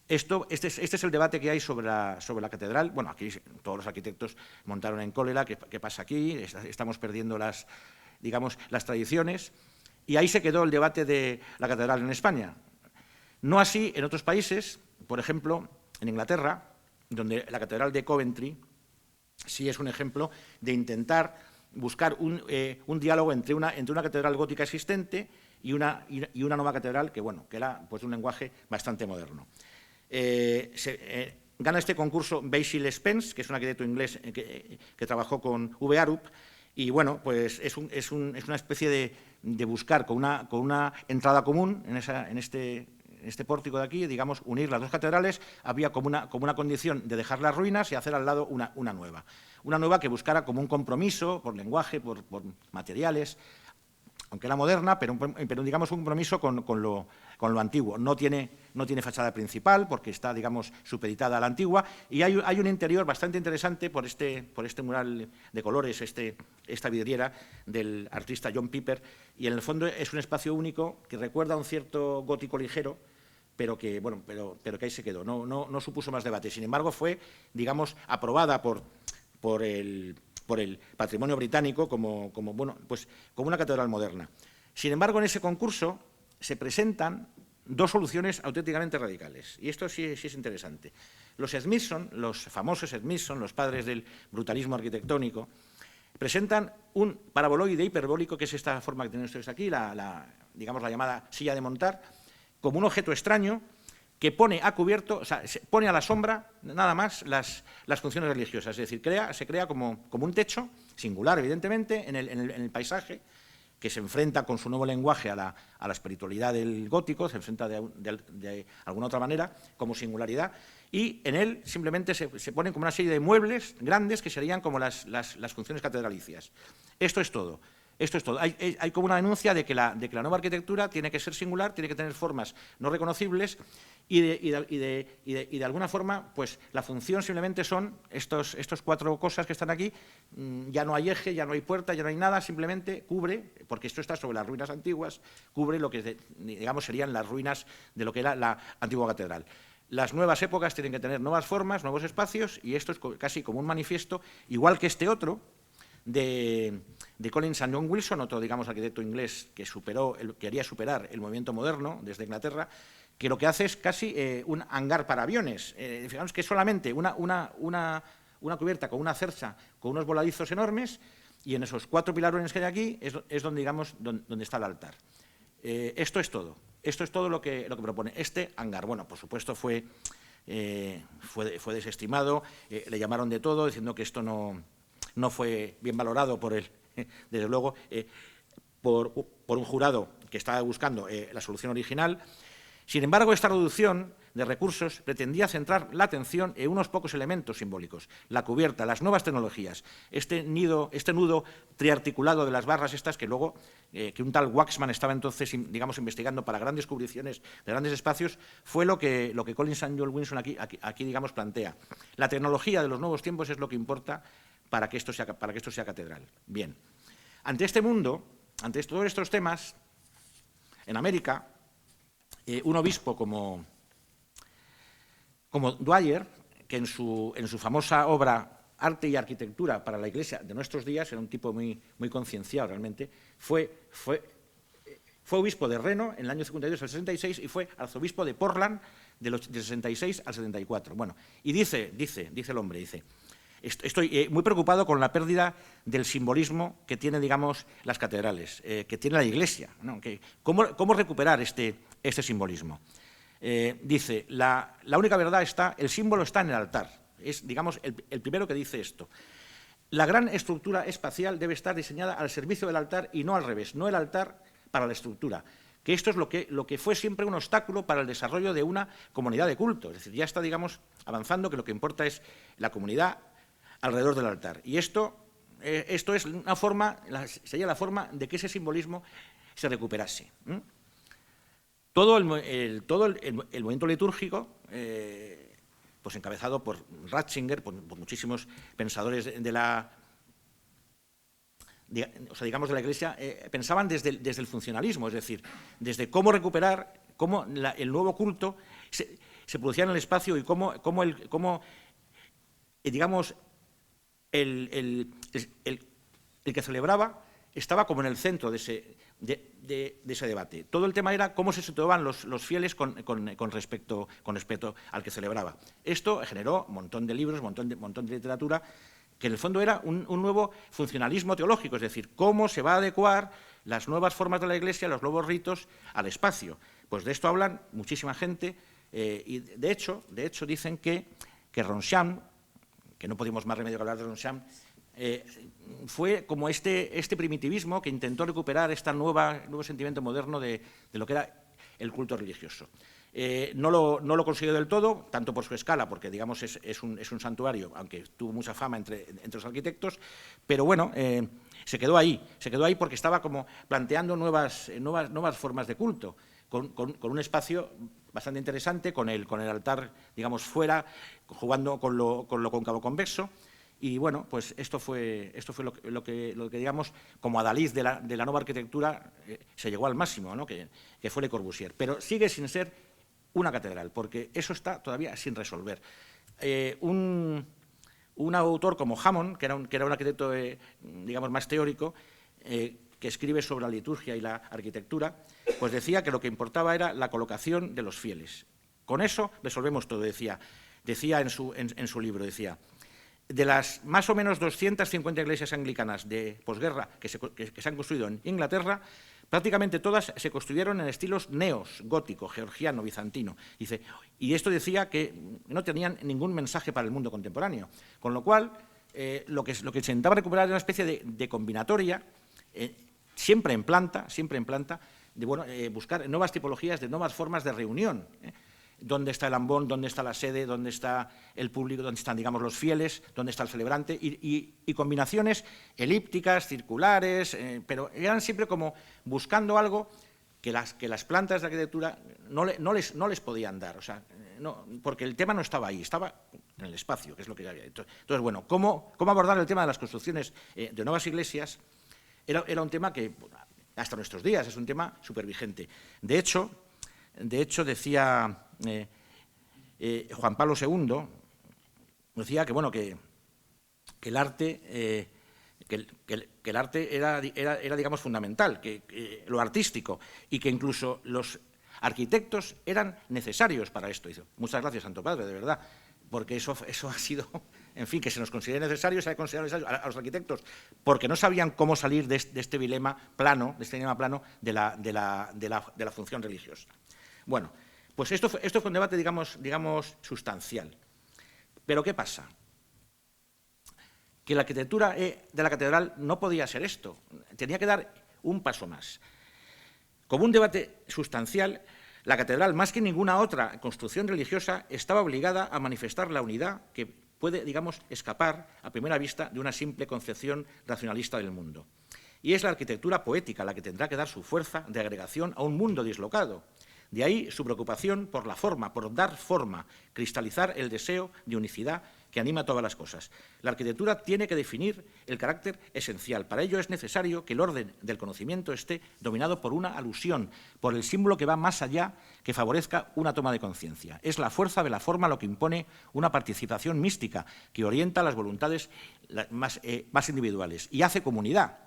Este es el debate que hay sobre la catedral. Bueno, aquí todos los arquitectos montaron en cólera. ¿Qué pasa aquí? Estamos perdiendo las tradiciones. Y ahí se quedó el debate de la catedral en España. No así en otros países, por ejemplo, en Inglaterra, donde la catedral de Coventry sí es un ejemplo de intentar buscar un diálogo entre una catedral gótica existente y una nueva catedral que, bueno, que era pues, un lenguaje bastante moderno. Gana este concurso Basil Spence, que es un arquitecto inglés que trabajó con V. Arup, y bueno, pues es una especie de buscar con una entrada común en este pórtico de aquí, digamos, unir las dos catedrales. Había como una condición de dejar las ruinas y hacer al lado una nueva. Una nueva que buscara como un compromiso por lenguaje, por materiales, aunque era moderna, pero digamos un compromiso con lo antiguo. No tiene fachada principal porque está, digamos, supeditada a la antigua, y hay un interior bastante interesante por este mural de colores, esta vidriera del artista John Piper, y en el fondo es un espacio único que recuerda a un cierto gótico ligero, pero que, bueno, pero que ahí se quedó. No supuso más debate. Sin embargo, fue, digamos, aprobada por el patrimonio británico como una catedral moderna. Sin embargo, en ese concurso se presentan dos soluciones auténticamente radicales, y esto sí es interesante. Los Smithson, los famosos Smithson, los padres del brutalismo arquitectónico, presentan un paraboloide hiperbólico, que es esta forma que tienen ustedes aquí, digamos la llamada silla de montar, como un objeto extraño que pone a cubierto, o sea, pone a la sombra nada más las funciones religiosas. Es decir, se crea como un techo, singular evidentemente, en el paisaje, que se enfrenta con su nuevo lenguaje a la espiritualidad del gótico, se enfrenta de alguna otra manera, como singularidad, y en él simplemente se ponen como una serie de muebles grandes que serían como las funciones catedralicias. Esto es todo. Esto es todo. Hay como una denuncia de que la nueva arquitectura tiene que ser singular, tiene que tener formas no reconocibles, y de alguna forma, pues la función simplemente son estos cuatro cosas que están aquí. Ya no hay eje, ya no hay puerta, ya no hay nada, simplemente cubre, porque esto está sobre las ruinas antiguas, cubre lo que, digamos, serían las ruinas de lo que era la antigua catedral. Las nuevas épocas tienen que tener nuevas formas, nuevos espacios, y esto es casi como un manifiesto, igual que este otro, de Colin St. John Wilson, otro, digamos, arquitecto inglés que quería superar el movimiento moderno desde Inglaterra, que lo que hace es casi un hangar para aviones. Fijamos que es solamente una cubierta con una cercha, con unos voladizos enormes, y en esos cuatro pilarones que hay aquí es donde, digamos, donde está el altar. Esto es todo. Esto es todo lo que propone este hangar. Bueno, por supuesto fue desestimado, le llamaron de todo, diciendo que esto no fue bien valorado desde luego, por un jurado que estaba buscando la solución original. Sin embargo, esta reducción de recursos pretendía centrar la atención en unos pocos elementos simbólicos: la cubierta, las nuevas tecnologías, este nudo triarticulado de las barras estas que luego, que un tal Waxman estaba entonces, digamos, investigando para grandes cubriciones de grandes espacios, fue lo que Colin St. John Wilson aquí, digamos, plantea. La tecnología de los nuevos tiempos es lo que importa para que esto sea catedral. Bien, ante este mundo, ante todos estos temas, en América, un obispo como Dwyer, que en su famosa obra Arte y Arquitectura para la Iglesia de nuestros días, era un tipo muy concienciado realmente, fue obispo de Reno en el año 52 al 66 y fue arzobispo de Portland del 66 al 74. Bueno, y dice el hombre, estoy muy preocupado con la pérdida del simbolismo que tienen, digamos, las catedrales, que tiene la Iglesia, ¿no? ¿Cómo recuperar este simbolismo? Dice, la única verdad el símbolo está en el altar. Es, digamos, el primero que dice esto. La gran estructura espacial debe estar diseñada al servicio del altar y no al revés, no el altar para la estructura. Que esto es lo que fue siempre un obstáculo para el desarrollo de una comunidad de culto. Es decir, ya está, digamos, avanzando, que lo que importa es la comunidad alrededor del altar. Y esto es una forma, sería la forma de que ese simbolismo se recuperase. Todo el movimiento litúrgico, pues encabezado por Ratzinger, por muchísimos pensadores de la Iglesia, pensaban desde el funcionalismo, es decir, desde cómo recuperar, cómo el nuevo culto se producía en el espacio y cómo digamos, el que celebraba estaba como en el centro de de ese debate. Todo el tema era cómo se situaban los fieles con respecto al que celebraba. Esto generó un montón de libros, un montón de literatura, que en el fondo era un nuevo funcionalismo teológico, es decir, cómo se va a adecuar las nuevas formas de la Iglesia, los nuevos ritos, al espacio. Pues de esto hablan muchísima gente, y de hecho dicen que Roncham, que no pudimos más remedio que hablar de Roncham, fue como este primitivismo que intentó recuperar este nuevo sentimiento moderno de lo que era el culto religioso. No lo consiguió del todo, tanto por su escala, porque digamos es un santuario, aunque tuvo mucha fama entre los arquitectos, pero bueno, se quedó ahí porque estaba como planteando nuevas formas de culto, con un espacio bastante interesante, con el altar, digamos, fuera, jugando con lo cóncavo convexo. Y bueno, pues esto fue lo que digamos, como adalid de la nueva arquitectura, se llegó al máximo, ¿no? que fue Le Corbusier. Pero sigue sin ser una catedral, porque eso está todavía sin resolver. Un autor como Hammond, que era un arquitecto, digamos, más teórico, que escribe sobre la liturgia y la arquitectura, pues decía que lo que importaba era la colocación de los fieles. Con eso resolvemos todo, decía en su libro, decía: de las más o menos 250 iglesias anglicanas de posguerra que se han construido en Inglaterra, prácticamente todas se construyeron en estilos neos, gótico, georgiano, bizantino. Dice, y esto decía que no tenían ningún mensaje para el mundo contemporáneo. Con lo cual, lo que se intentaba recuperar era una especie de combinatoria, siempre en planta, de buscar nuevas tipologías, de nuevas formas de reunión. ¿Dónde está el ambón? ¿Dónde está la sede? ¿Dónde está el público? ¿Dónde están, digamos, los fieles? ¿Dónde está el celebrante? Y combinaciones elípticas, circulares, pero eran siempre como buscando algo que las plantas de arquitectura no les podían dar, o sea, porque el tema no estaba ahí, estaba en el espacio, que es lo que había. Entonces, bueno, ¿cómo abordar el tema de las construcciones de nuevas iglesias? Era un tema que hasta nuestros días es un tema súper vigente. De hecho, decía Juan Pablo II, decía que, bueno, que el arte, que el arte era, digamos, fundamental, que lo artístico, y que incluso los arquitectos eran necesarios para esto. Dice, muchas gracias, Santo Padre, de verdad, porque eso ha sido, en fin, que se nos considere necesario, se ha considerado necesario a los arquitectos, porque no sabían cómo salir de este dilema plano, de la función religiosa. Bueno, pues esto fue un debate, digamos, sustancial. Pero ¿qué pasa? Que la arquitectura de la catedral no podía ser esto, tenía que dar un paso más. Como un debate sustancial, la catedral, más que ninguna otra construcción religiosa, estaba obligada a manifestar la unidad que puede, digamos, escapar a primera vista de una simple concepción racionalista del mundo. Y es la arquitectura poética la que tendrá que dar su fuerza de agregación a un mundo dislocado. De ahí su preocupación por la forma, por dar forma, cristalizar el deseo de unicidad que anima todas las cosas. La arquitectura tiene que definir el carácter esencial. Para ello es necesario que el orden del conocimiento esté dominado por una alusión, por el símbolo que va más allá, que favorezca una toma de conciencia. Es la fuerza de la forma lo que impone una participación mística que orienta las voluntades más individuales y hace comunidad.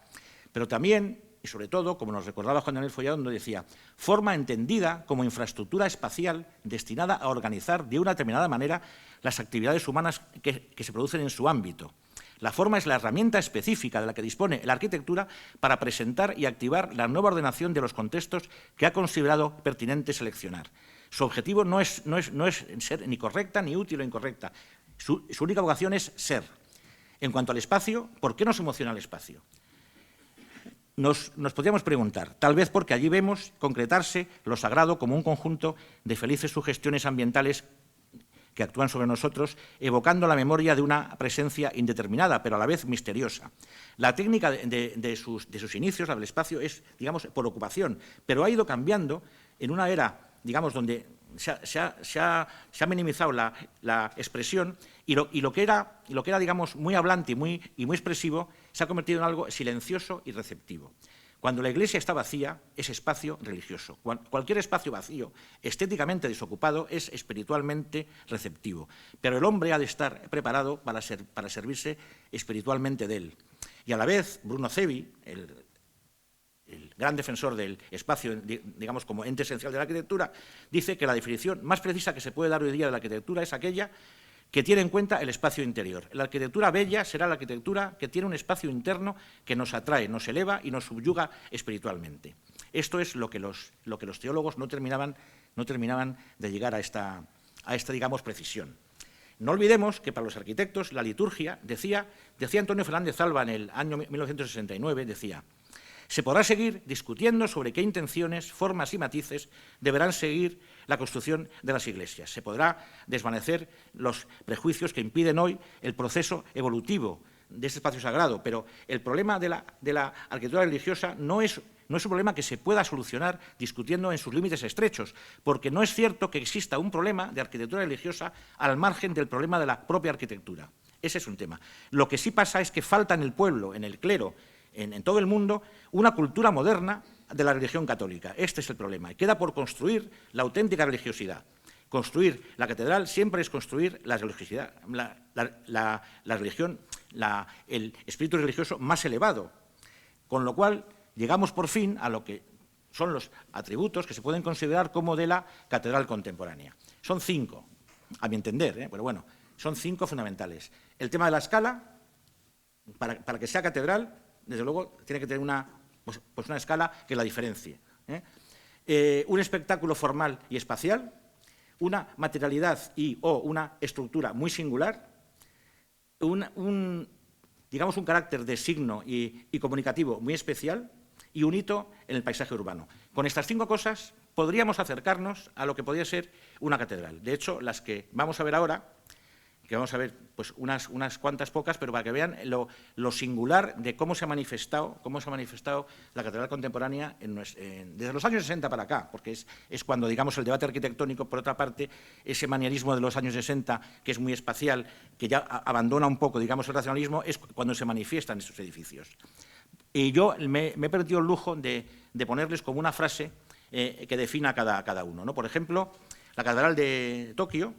Pero también, y sobre todo, como nos recordaba Juan Manuel Follado, donde decía, forma entendida como infraestructura espacial destinada a organizar de una determinada manera las actividades humanas que se producen en su ámbito. La forma es la herramienta específica de la que dispone la arquitectura para presentar y activar la nueva ordenación de los contextos que ha considerado pertinente seleccionar. Su objetivo no es ser ni correcta, ni útil o incorrecta. Su única vocación es ser. En cuanto al espacio, ¿por qué nos emociona el espacio? Nos podríamos preguntar, tal vez porque allí vemos concretarse lo sagrado como un conjunto de felices sugestiones ambientales que actúan sobre nosotros, evocando la memoria de una presencia indeterminada, pero a la vez misteriosa. La técnica de sus inicios, la del espacio, es, digamos, por ocupación, pero ha ido cambiando en una era, digamos, donde se ha minimizado la expresión y lo que era, digamos, muy hablante y muy expresivo, se ha convertido en algo silencioso y receptivo. Cuando la iglesia está vacía, es espacio religioso. Cualquier espacio vacío, estéticamente desocupado, es espiritualmente receptivo. Pero el hombre ha de estar preparado para servirse espiritualmente de él. Y a la vez, Bruno Cevi, el gran defensor del espacio, digamos, como ente esencial de la arquitectura, dice que la definición más precisa que se puede dar hoy día de la arquitectura es aquella que tiene en cuenta el espacio interior. La arquitectura bella será la arquitectura que tiene un espacio interno que nos atrae, nos eleva y nos subyuga espiritualmente. Esto es lo que los teólogos no terminaban de llegar a esta digamos, precisión. No olvidemos que para los arquitectos la liturgia, decía Antonio Fernández Alba en el año 1969, decía: se podrá seguir discutiendo sobre qué intenciones, formas y matices deberán seguir la construcción de las iglesias. Se podrá desvanecer los prejuicios que impiden hoy el proceso evolutivo de este espacio sagrado, pero el problema de la arquitectura religiosa no es un problema que se pueda solucionar discutiendo en sus límites estrechos, porque no es cierto que exista un problema de arquitectura religiosa al margen del problema de la propia arquitectura. Ese es un tema. Lo que sí pasa es que falta en el pueblo, en el clero, en todo el mundo, una cultura moderna de la religión católica. Este es el problema. Y queda por construir la auténtica religiosidad. Construir la catedral siempre es construir la religiosidad, la religión, el espíritu religioso más elevado. Con lo cual, llegamos por fin a lo que son los atributos que se pueden considerar como de la catedral contemporánea. Son 5, a mi entender, pero bueno, son 5 fundamentales. El tema de la escala, para que sea catedral, desde luego, tiene que tener una escala que la diferencie. Un espectáculo formal y espacial, una materialidad o una estructura muy singular, digamos un carácter de signo y comunicativo muy especial y un hito en el paisaje urbano. Con estas 5 cosas podríamos acercarnos a lo que podría ser una catedral. De hecho, las que vamos a ver ahora, que vamos a ver pues unas cuantas pocas, pero para que vean lo singular de cómo se ha manifestado la catedral contemporánea desde los años 60 para acá, porque es cuando, digamos, el debate arquitectónico, por otra parte, ese manierismo de los años 60, que es muy espacial, que ya abandona un poco, digamos, el racionalismo, es cuando se manifiestan estos edificios. Y yo me he permitido el lujo de ponerles como una frase que defina cada uno, ¿no? Por ejemplo, la catedral de Tokio,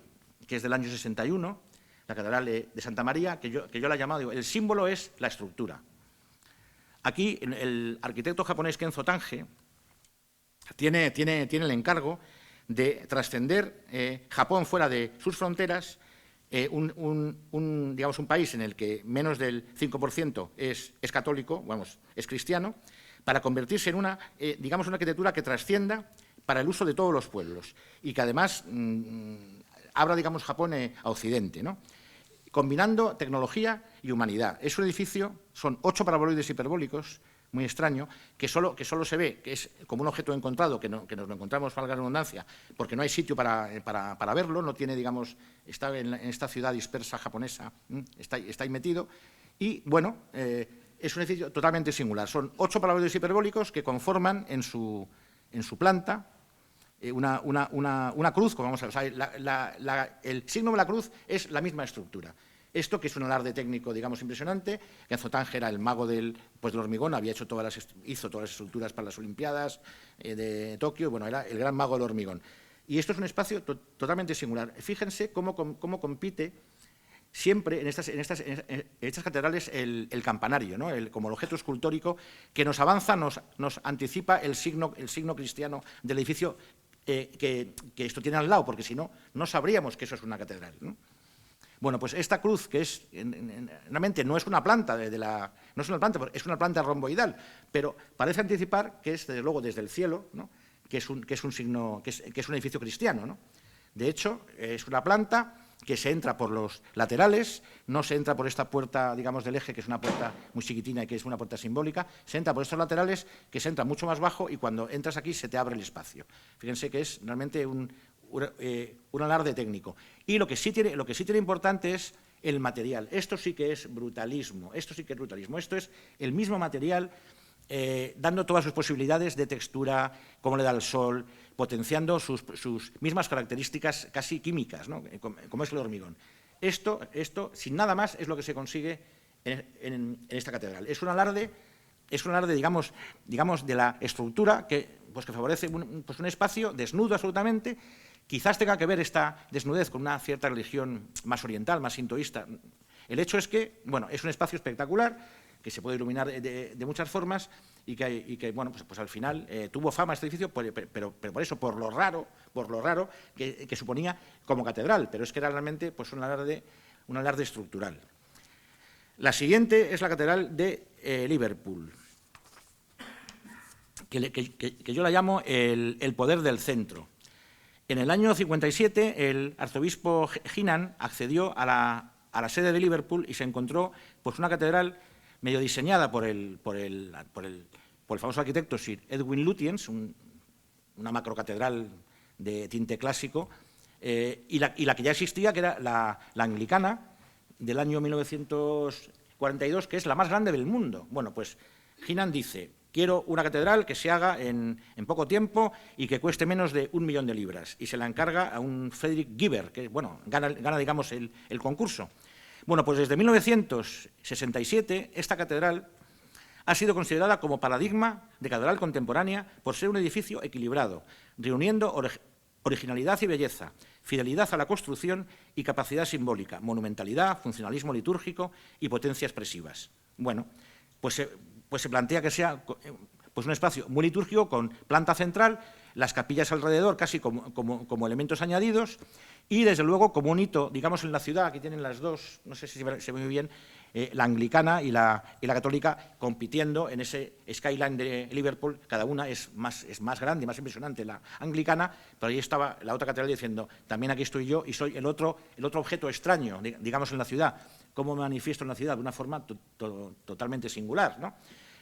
que es del año 61, la catedral de Santa María, que yo la he llamado, el símbolo es la estructura. Aquí el arquitecto japonés Kenzo Tange tiene el encargo de trascender Japón fuera de sus fronteras, digamos un país en el que menos del 5% es católico, es cristiano, para convertirse en una arquitectura que trascienda para el uso de todos los pueblos y que además abra, digamos, Japón a Occidente, ¿no? Combinando tecnología y humanidad. Es un edificio, son 8 paraboloides hiperbólicos, muy extraño, que solo se ve, que es como un objeto encontrado, que nos lo encontramos, valga la redundancia, porque no hay sitio para verlo, no tiene, digamos, está en esta ciudad dispersa japonesa, está ahí metido, y bueno, es un edificio totalmente singular. Son 8 paraboloides hiperbólicos que conforman en su planta una cruz, como vamos a ver, el signo de la cruz es la misma estructura. Esto, que es un alarde técnico, digamos, impresionante. Kenzo Tange era el mago del hormigón, hizo todas las estructuras para las Olimpiadas de Tokio, bueno, era el gran mago del hormigón. Y esto es un espacio totalmente singular. Fíjense cómo compite siempre en estas catedrales el campanario, ¿no? Como el objeto escultórico que nos avanza, nos anticipa el signo cristiano del edificio que esto tiene al lado, porque si no, no sabríamos que eso es una catedral, ¿no? Bueno, pues esta cruz, que realmente no es una planta, es una planta romboidal, pero parece anticipar que es, desde luego, desde el cielo, ¿no? que es un edificio cristiano, ¿no? De hecho, es una planta que se entra por los laterales, no se entra por esta puerta, digamos, del eje, que es una puerta muy chiquitina y que es una puerta simbólica, se entra por estos laterales, que se entra mucho más bajo y cuando entras aquí se te abre el espacio. Fíjense que es realmente un alarde técnico. Y lo que sí tiene importante es el material. Esto sí que es brutalismo, esto es el mismo material dando todas sus posibilidades de textura, cómo le da el sol, potenciando sus mismas características casi químicas, ¿no? Como es el hormigón. Esto, sin nada más, es lo que se consigue en esta catedral. Es un alarde, digamos, de la estructura que favorece un espacio desnudo absolutamente. Quizás tenga que ver esta desnudez con una cierta religión más oriental, más sintoísta. El hecho es que, bueno, es un espacio espectacular, que se puede iluminar de muchas formas y que bueno, pues al final tuvo fama este edificio, pero por eso, por lo raro que suponía como catedral, pero es que era realmente pues un alarde estructural. La siguiente es la catedral de Liverpool, que yo la llamo el poder del centro. En el año 57, el arzobispo Heenan accedió a la sede de Liverpool y se encontró pues, una catedral medio diseñada por el famoso arquitecto Sir Edwin Lutyens, una macrocatedral de tinte clásico, y la que ya existía, que era la anglicana, del año 1942, que es la más grande del mundo. Bueno, pues Heenan dice: quiero una catedral que se haga en poco tiempo y que cueste menos de 1 millón de libras. Y se la encarga a un Frederick Giver, que bueno, gana digamos, el concurso. Bueno, pues desde 1967 esta catedral ha sido considerada como paradigma de catedral contemporánea por ser un edificio equilibrado, reuniendo originalidad y belleza, fidelidad a la construcción y capacidad simbólica, monumentalidad, funcionalismo litúrgico y potencia expresivas. Bueno, pues se plantea que sea pues un espacio muy litúrgico con planta central, las capillas alrededor casi como elementos añadidos y, desde luego, como un hito, digamos, en la ciudad. Aquí tienen las dos, no sé si se ve muy bien, la anglicana y la católica compitiendo en ese skyline de Liverpool. Cada una es más grande y más impresionante la anglicana, pero ahí estaba la otra catedral diciendo: también aquí estoy yo y soy el otro objeto extraño, digamos, en la ciudad. ¿Cómo me manifiesto en la ciudad? De una forma totalmente singular, ¿no?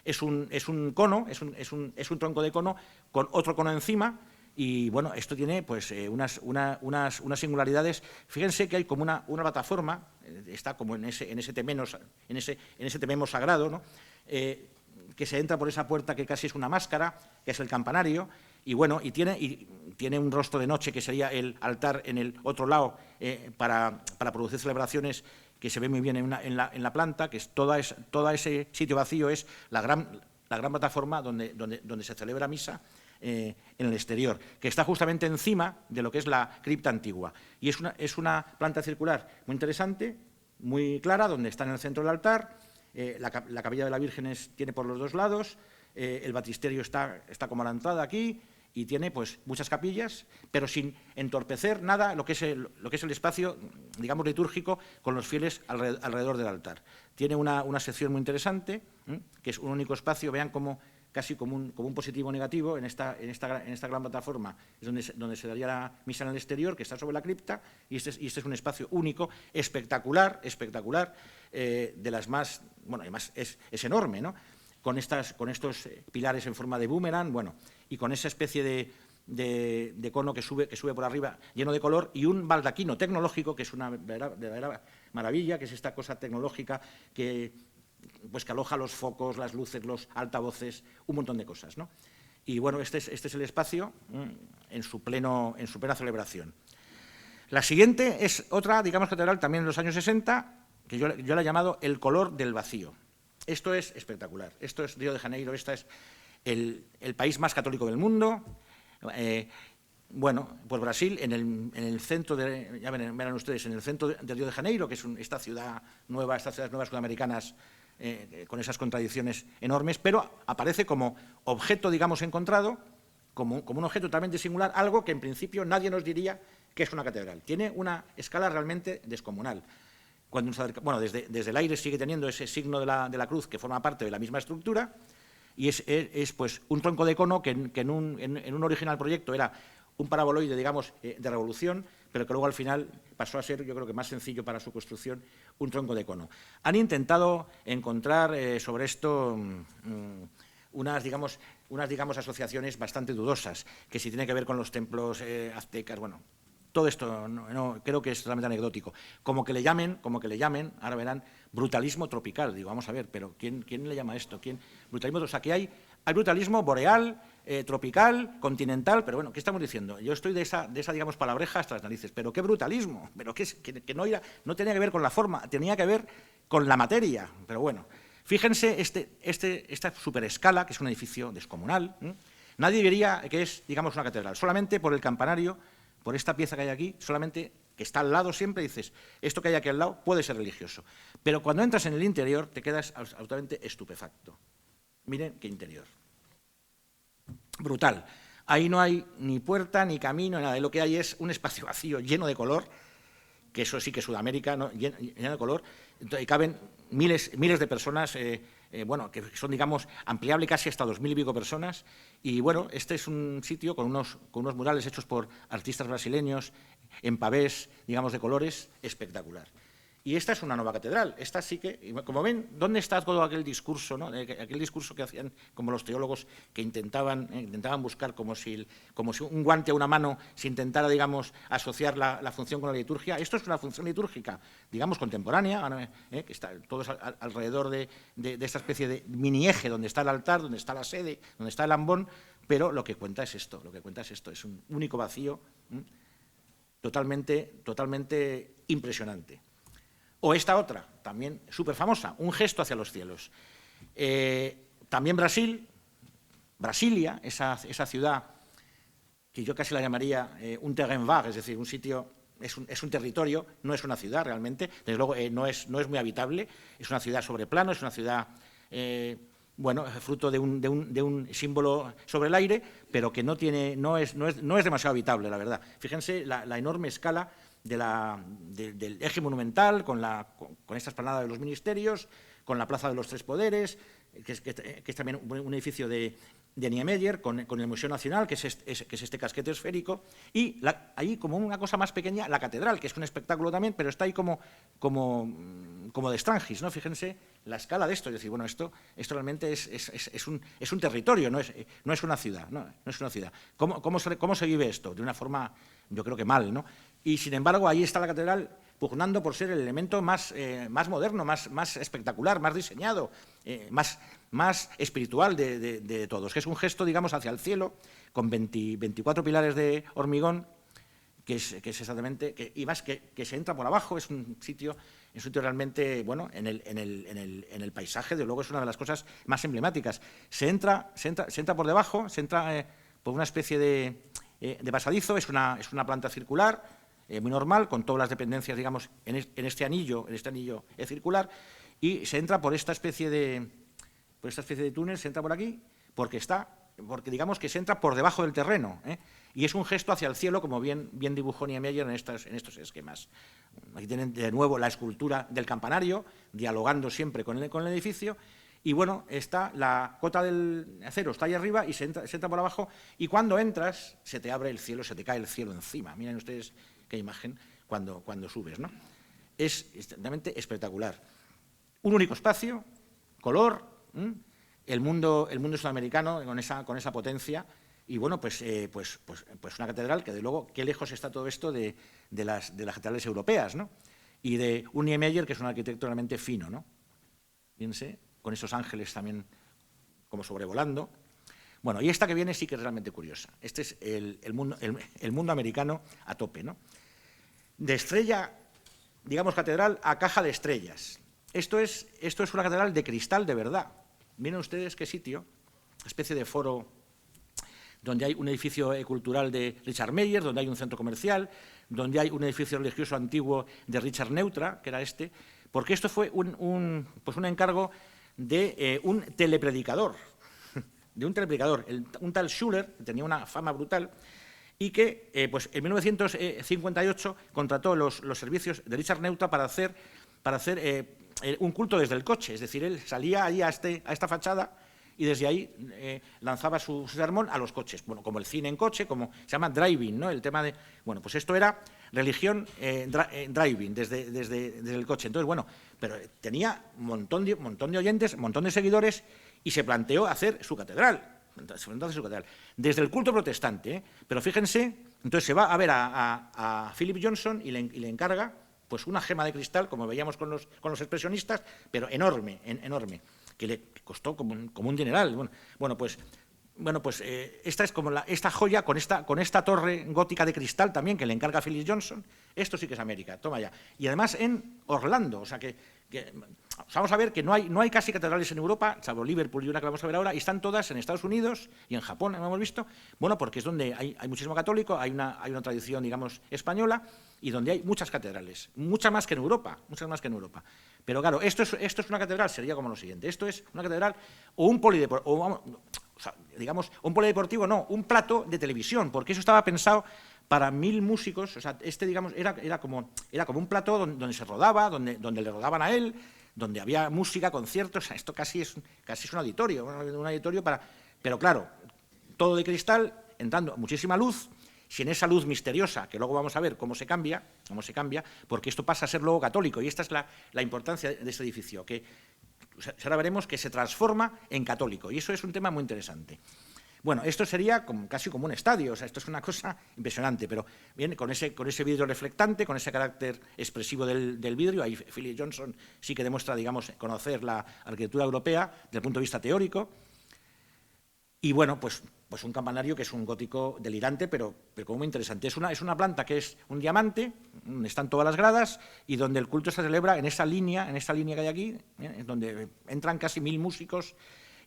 Es un cono, es un tronco de cono con otro cono encima. Y bueno, esto tiene pues unas singularidades. Fíjense que hay como una plataforma, está como en ese tememos sagrado, ¿no? Que se entra por esa puerta que casi es una máscara, que es el campanario, y bueno, y tiene un rostro de noche que sería el altar en el otro lado para producir celebraciones, que se ve muy bien en la planta, que es todo ese sitio vacío es la gran plataforma donde se celebra misa. En el exterior, que está justamente encima de lo que es la cripta antigua. Y es una planta circular muy interesante, muy clara, donde está en el centro del altar, la capilla de la Virgen tiene por los dos lados, el baptisterio está como a la entrada aquí, y tiene pues muchas capillas, pero sin entorpecer nada lo que es el espacio, digamos, litúrgico, con los fieles alrededor del altar. Tiene una sección muy interesante, que es un único espacio, vean cómo casi como un positivo o negativo en esta gran plataforma, es donde se daría la misa en el exterior, que está sobre la cripta, y este es un espacio único, espectacular, de las más, bueno, además es enorme, ¿no? Con estos pilares en forma de boomerang, bueno, y con esa especie de cono que sube por arriba, lleno de color, y un baldaquino tecnológico, que es una verdadera maravilla, que es esta cosa tecnológica que aloja los focos, las luces, los altavoces, un montón de cosas, ¿no? Y bueno, este es el espacio en su plena celebración. La siguiente es otra, digamos, catedral también en los años 60, que yo la he llamado el color del vacío. Esto es espectacular. Esto es Río de Janeiro, este es el país más católico del mundo. Bueno, pues Brasil, en el centro ya verán ustedes, en el centro de Río de Janeiro, que es estas ciudades nuevas sudamericanas, con esas contradicciones enormes, pero aparece como objeto, digamos, encontrado, como un objeto totalmente singular, algo que en principio nadie nos diría que es una catedral. Tiene una escala realmente descomunal. Cuando nos acerca, bueno, desde el aire sigue teniendo ese signo de la cruz que forma parte de la misma estructura, y es pues un tronco de cono que en un original proyecto era un paraboloide, digamos, de revolución, pero que luego al final pasó a ser, yo creo que más sencillo para su construcción, un tronco de cono. Han intentado encontrar sobre esto unas asociaciones bastante dudosas, que si tiene que ver con los templos aztecas, bueno, todo esto no, creo que es totalmente anecdótico. Como que le llamen, ahora verán, brutalismo tropical. Digo, vamos a ver, pero ¿quién le llama esto? Brutalismo, o sea, que hay brutalismo boreal, tropical, continental, pero bueno, ¿qué estamos diciendo? Yo estoy de esa digamos, palabreja hasta las narices, pero ¿qué brutalismo? Pero que no tenía que ver con la forma, tenía que ver con la materia, pero bueno. Fíjense esta superescala, que es un edificio descomunal. Nadie diría que es, digamos, una catedral, solamente por el campanario, por esta pieza que hay aquí, solamente que está al lado siempre, dices, esto que hay aquí al lado puede ser religioso. Pero cuando entras en el interior te quedas absolutamente estupefacto. miren qué interior. Brutal. Ahí no hay ni puerta, ni camino, nada. Lo que hay es un espacio vacío lleno de color, que eso sí que es Sudamérica, ¿no? lleno de color, y caben miles de personas, bueno, que son, digamos, ampliable casi hasta 2.000 y pico personas. Y, bueno, este es un sitio con unos murales hechos por artistas brasileños, en pavés, digamos, de colores, espectacular. Y esta es una nueva catedral. Esta sí que, como ven, ¿dónde está todo aquel discurso, ¿no? Aquel discurso que hacían como los teólogos que intentaban buscar como si un guante a una mano se intentara, digamos, asociar la función con la liturgia? Esto es una función litúrgica, digamos, contemporánea, que está todos alrededor de esta especie de mini eje donde está el altar, donde está la sede, donde está el ambón, pero lo que cuenta es esto, es un único vacío totalmente impresionante. O esta otra, también súper famosa, un gesto hacia los cielos. También Brasilia, esa ciudad que yo casi la llamaría un terrain vague, es decir, un sitio, es un territorio, no es una ciudad realmente, desde luego no es muy habitable, es una ciudad sobre plano, es una ciudad, bueno, fruto de un símbolo sobre el aire, pero que no es demasiado habitable, la verdad. Fíjense la enorme escala del eje monumental, con esta esplanada de los ministerios, con la Plaza de los Tres Poderes, que es también un edificio de Niemeyer, con el Museo Nacional, que es este casquete esférico, y ahí, como una cosa más pequeña, la catedral, que es un espectáculo también, pero está ahí como de Strangis, ¿no? Fíjense la escala de esto, es decir, bueno, esto realmente es un territorio, no es una ciudad, no es una ciudad. ¿Cómo se vive esto? De una forma, yo creo que mal, ¿no? Y, sin embargo, ahí está la catedral pugnando por ser el elemento más moderno, más espectacular, más diseñado, más espiritual de todos, que es un gesto, digamos, hacia el cielo, con 24 pilares de hormigón, que es exactamente, y más que se entra por abajo, es un sitio realmente, bueno, en el paisaje, de luego es una de las cosas más emblemáticas. Se entra por debajo, se entra por una especie de pasadizo, es una planta circular, muy normal, con todas las dependencias, digamos, en este anillo circular, y se entra por esta especie de túnel, se entra por aquí, porque digamos que se entra por debajo del terreno, y es un gesto hacia el cielo, como bien dibujó Niemeyer en estos esquemas. Aquí tienen de nuevo la escultura del campanario, dialogando siempre con el edificio, y bueno, está la cota del acero, está ahí arriba y se entra por abajo, y cuando entras se te abre el cielo, se te cae el cielo encima. Miren ustedes qué imagen cuando subes, ¿no? Es realmente espectacular. Un único espacio, color, el mundo sudamericano con esa potencia, y bueno, pues una catedral que, de luego, qué lejos está todo esto de las catedrales europeas, ¿no? Y de un Niemeyer, que es un arquitecto realmente fino, ¿no? Fíjense, con esos ángeles también como sobrevolando. Bueno, y esta que viene sí que es realmente curiosa. Este es el mundo americano a tope, ¿no? De estrella, digamos, catedral a caja de estrellas. Esto es una catedral de cristal de verdad. Miren ustedes qué sitio, una especie de foro donde hay un edificio cultural de Richard Meyer, donde hay un centro comercial, donde hay un edificio religioso antiguo de Richard Neutra, que era porque esto fue un encargo de un telepredicador, un tal Schuller, que tenía una fama brutal, y que en 1958 contrató los servicios de Richard Neutra para hacer un culto desde el coche, es decir, él salía ahí a esta fachada y desde ahí lanzaba su sermón a los coches, bueno, como el cine en coche, como se llama driving, ¿no? El tema de, bueno, pues esto era religión driving desde el coche. Entonces, bueno, pero tenía un montón de oyentes, un montón de seguidores, y se planteó hacer su catedral. Desde el culto protestante, pero fíjense, entonces se va a ver a Philip Johnson y le encarga pues una gema de cristal, como veíamos con los expresionistas, pero enorme, que le costó como un dineral. Bueno, pues bueno, pues esta es como esta joya con esta torre gótica de cristal también que le encarga Philip Johnson. Esto sí que es América, toma ya. Y además en Orlando, o sea vamos a ver que no hay casi catedrales en Europa, salvo Liverpool y una que vamos a ver ahora, y están todas en Estados Unidos y en Japón, ¿no hemos visto? Bueno, porque es donde hay muchísimo católico, hay una tradición, digamos, española, y donde hay muchas catedrales, muchas más que en Europa. Pero claro, esto es una catedral, sería como lo siguiente, esto es una catedral o un polideportivo, un polideportivo, no, un plato de televisión, porque eso estaba pensado para 1000 músicos, o sea, digamos, era como un plató donde se rodaba, donde le rodaban a él, donde había música, conciertos, o sea, esto casi es un auditorio, pero claro, todo de cristal, entrando muchísima luz, sin esa luz misteriosa, que luego vamos a ver cómo se cambia, porque esto pasa a ser luego católico, y esta es la importancia de este edificio, que ahora veremos que se transforma en católico, y eso es un tema muy interesante. Bueno, esto sería casi como un estadio, o sea, esto es una cosa impresionante, pero bien, con ese vidrio reflectante, con ese carácter expresivo del vidrio, ahí Philip Johnson sí que demuestra, digamos, conocer la arquitectura europea desde el punto de vista teórico. Y bueno, pues un campanario que es un gótico delirante, pero como muy interesante. Es una planta que es un diamante, donde están todas las gradas y donde el culto se celebra en esa línea que hay aquí, donde entran casi 1000 músicos.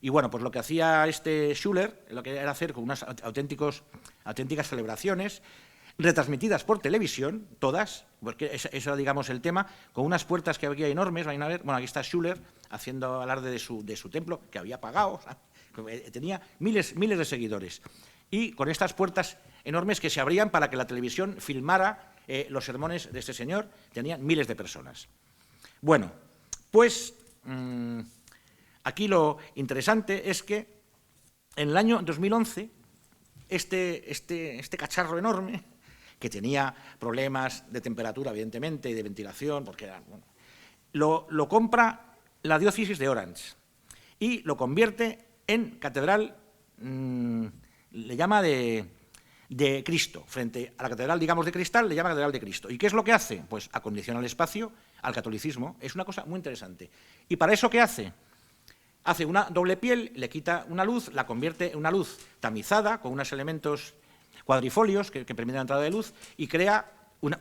Y bueno, pues lo que hacía Schuller, lo que era hacer con unas auténticas celebraciones, retransmitidas por televisión, todas, porque ese era, digamos, el tema, con unas puertas que había enormes, van a ver, bueno, aquí está Schuller haciendo alarde de su templo, que había pagado, o sea, tenía miles de seguidores, y con estas puertas enormes que se abrían para que la televisión filmara los sermones de este señor, tenían miles de personas. Bueno, pues aquí lo interesante es que en el año 2011 este cacharro enorme, que tenía problemas de temperatura, evidentemente, y de ventilación, porque era, bueno, lo compra la diócesis de Orange y lo convierte en catedral, le llama de Cristo, frente a la catedral, digamos, de cristal, le llama catedral de Cristo. ¿Y qué es lo que hace? Pues acondiciona el espacio al catolicismo. Es una cosa muy interesante. ¿Y para eso qué hace? Hace una doble piel, le quita una luz, la convierte en una luz tamizada, con unos elementos cuadrifolios que permiten la entrada de luz, y crea un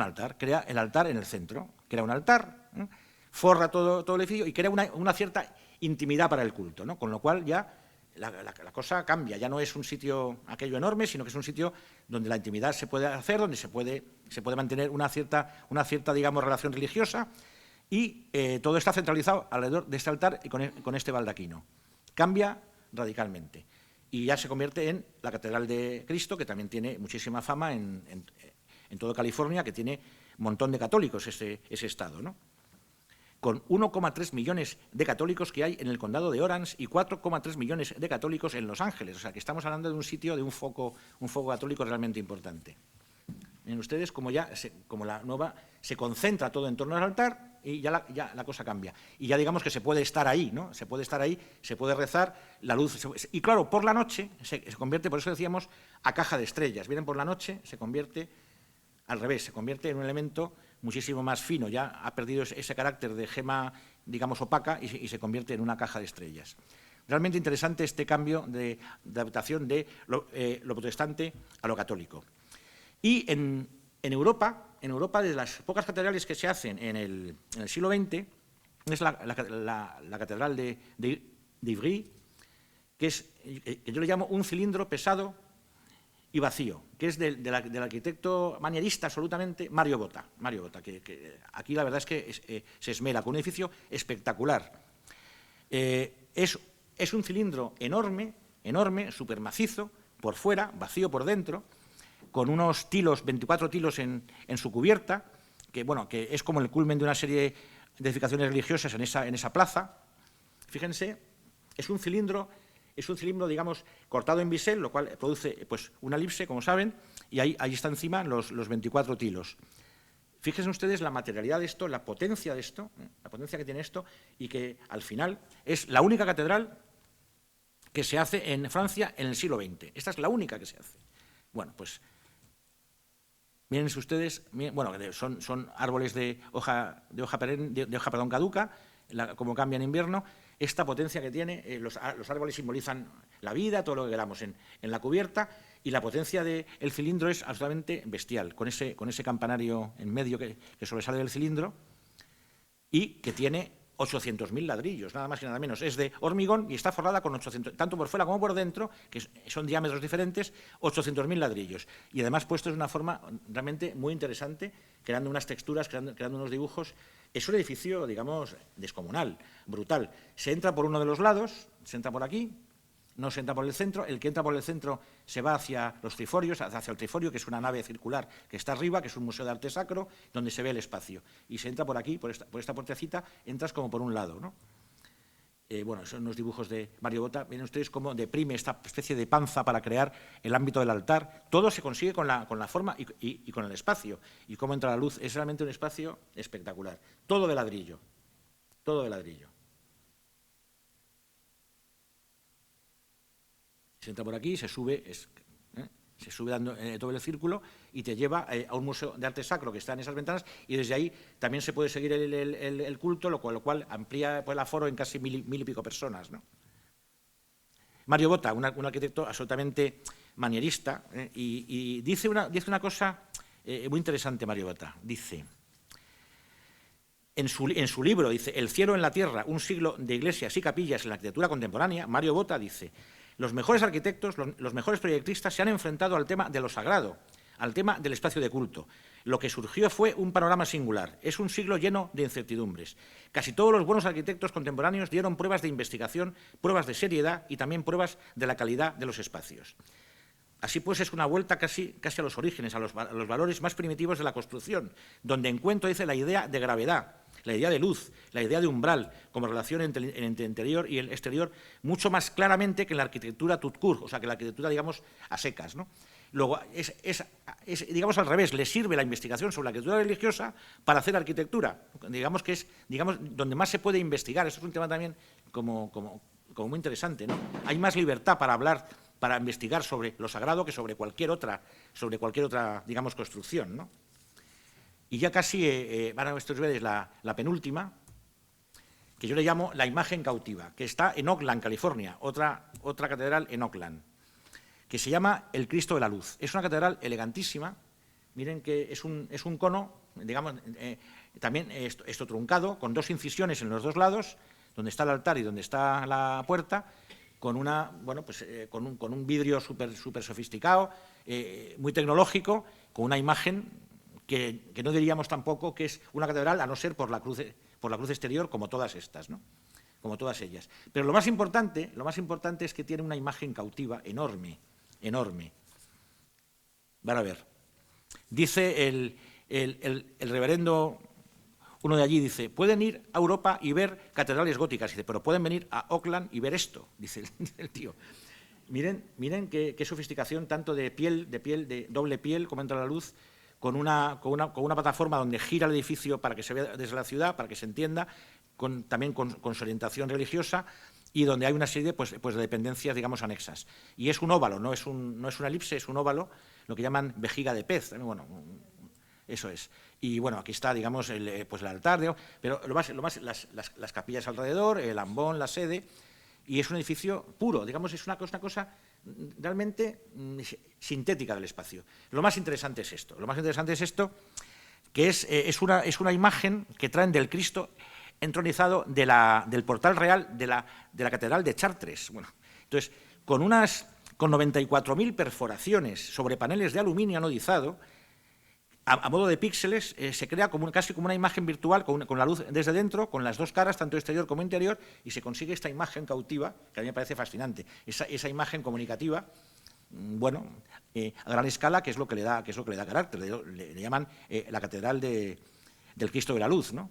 altar, crea el altar en el centro, crea un altar, forra todo el edificio y crea una cierta intimidad para el culto, ¿no? Con lo cual ya la cosa cambia, ya no es un sitio aquello enorme, sino que es un sitio donde la intimidad se puede hacer, donde se puede mantener una cierta, digamos, relación religiosa, y todo está centralizado alrededor de este altar y con este baldaquino. Cambia radicalmente y ya se convierte en la Catedral de Cristo, que también tiene muchísima fama en toda California, que tiene un montón de católicos ese estado, ¿no? Con 1,3 millones de católicos que hay en el condado de Orange y 4,3 millones de católicos en Los Ángeles. O sea, que estamos hablando de un sitio, de un foco católico realmente importante. Miren ustedes como la nueva se concentra todo en torno al altar y ya la cosa cambia. Y ya digamos que se puede estar ahí, ¿no? Se puede estar ahí, se puede rezar, la luz... Y claro, por la noche se convierte, por eso decíamos, a caja de estrellas. Vienen por la noche, se convierte al revés, se convierte en un elemento muchísimo más fino, ya ha perdido ese carácter de gema, digamos, opaca y se convierte en una caja de estrellas. Realmente interesante este cambio de adaptación de lo protestante a lo católico. Y en Europa, de las pocas catedrales que se hacen en el siglo XX, es la catedral de Ivry, que yo le llamo un cilindro pesado y vacío, que es del arquitecto manierista absolutamente Mario Botta, que aquí la verdad es que se esmera con un edificio espectacular. Es un cilindro enorme, súper macizo, por fuera, vacío por dentro, con unos tilos, 24 tilos en su cubierta, que es como el culmen de una serie de edificaciones religiosas en esa plaza. Fíjense, es un cilindro, digamos, cortado en bisel, lo cual produce pues, una elipse, como saben, y ahí está encima los 24 tilos. Fíjense ustedes la materialidad de esto, la potencia de esto, la potencia que tiene esto, y que al final es la única catedral que se hace en Francia en el siglo XX. Esta es la única que se hace. Bueno, pues miren ustedes, son árboles de hoja caduca, como cambia en invierno, esta potencia que tiene, los árboles simbolizan la vida, todo lo que queramos en la cubierta, y la potencia del cilindro es absolutamente bestial, con ese campanario en medio que sobresale del cilindro y que tiene 800.000 ladrillos, nada más y nada menos. Es de hormigón y está forrada con 800, tanto por fuera como por dentro, que son diámetros diferentes, 800.000 ladrillos. Y además puestos de una forma realmente muy interesante, creando unas texturas, creando unos dibujos. Es un edificio, digamos, descomunal, brutal. Se entra por uno de los lados, se entra por aquí, no se entra por el centro. El que entra por el centro se va hacia los triforios, hacia el triforio, que es una nave circular que está arriba, que es un museo de arte sacro, donde se ve el espacio. Y se entra por aquí, por esta puertecita, entras como por un lado, ¿no? Bueno, son unos dibujos de Mario Botta. Miren ustedes cómo deprime esta especie de panza para crear el ámbito del altar. Todo se consigue con la forma y con el espacio. Y cómo entra la luz. Es realmente un espacio espectacular. Todo de ladrillo. Todo de ladrillo. Se entra por aquí, se sube dando todo el círculo y te lleva a un museo de arte sacro que está en esas ventanas, y desde ahí también se puede seguir el culto, lo cual amplía el aforo en casi mil y pico personas, ¿no? Mario Botta, un arquitecto absolutamente manierista, y dice una cosa muy interesante, Mario Botta. Dice, en su libro, dice, El cielo en la tierra, un siglo de iglesias y capillas en la arquitectura contemporánea, Mario Botta dice: los mejores arquitectos, los mejores proyectistas se han enfrentado al tema de lo sagrado, al tema del espacio de culto. Lo que surgió fue un panorama singular. Es un siglo lleno de incertidumbres. Casi todos los buenos arquitectos contemporáneos dieron pruebas de investigación, pruebas de seriedad y también pruebas de la calidad de los espacios. Así pues, es una vuelta casi a los orígenes, a los valores más primitivos de la construcción, donde encuentro, dice, la idea de gravedad, la idea de luz, la idea de umbral, como relación entre el interior y el exterior, mucho más claramente que en la arquitectura tout court, o sea, que la arquitectura, digamos, a secas, ¿no? Luego, digamos, al revés, le sirve la investigación sobre la arquitectura religiosa para hacer arquitectura, digamos que es, donde más se puede investigar. Eso es un tema también como muy interesante, ¿no? Hay más libertad para hablar, para investigar sobre lo sagrado que sobre cualquier otra, digamos, construcción, ¿no? Y ya casi van a ustedes la penúltima, que yo le llamo la imagen cautiva, que está en Oakland, California, otra catedral en Oakland, que se llama el Cristo de la Luz. Es una catedral elegantísima. Miren que es un cono, digamos, también esto truncado, con dos incisiones en los dos lados, donde está el altar y donde está la puerta, con con un vidrio súper sofisticado, muy tecnológico, con una imagen que no diríamos tampoco que es una catedral, a no ser por la cruz exterior, como todas estas, ¿no? Como todas ellas. Pero lo más importante es que tiene una imagen cautiva enorme, enorme. Van a ver. Dice el reverendo, uno de allí, dice, pueden ir a Europa y ver catedrales góticas, dice, pero pueden venir a Oakland y ver esto, dice el tío. Miren qué sofisticación, tanto de doble piel, como entra la luz, con una plataforma donde gira el edificio para que se vea desde la ciudad, para que se entienda, también con su orientación religiosa, y donde hay una serie de dependencias, digamos, anexas. Y es un óvalo, no es una elipse, es un óvalo, lo que llaman vejiga de pez. Bueno, eso es. Y bueno, aquí está, digamos, el altar, pero las capillas alrededor, el ambón, la sede, y es un edificio puro, digamos, es una cosa realmente sintética del espacio. Lo más interesante es esto, que es una imagen que traen del Cristo entronizado del portal real de la catedral de Chartres. Bueno, entonces, con 94.000 perforaciones sobre paneles de aluminio anodizado, a modo de píxeles, se crea casi como una imagen virtual con la luz desde dentro, con las dos caras, tanto exterior como interior, y se consigue esta imagen cautiva, que a mí me parece fascinante. Esa imagen comunicativa, bueno, a gran escala, que es lo que le da carácter. Le llaman la catedral del Cristo de la Luz, ¿no?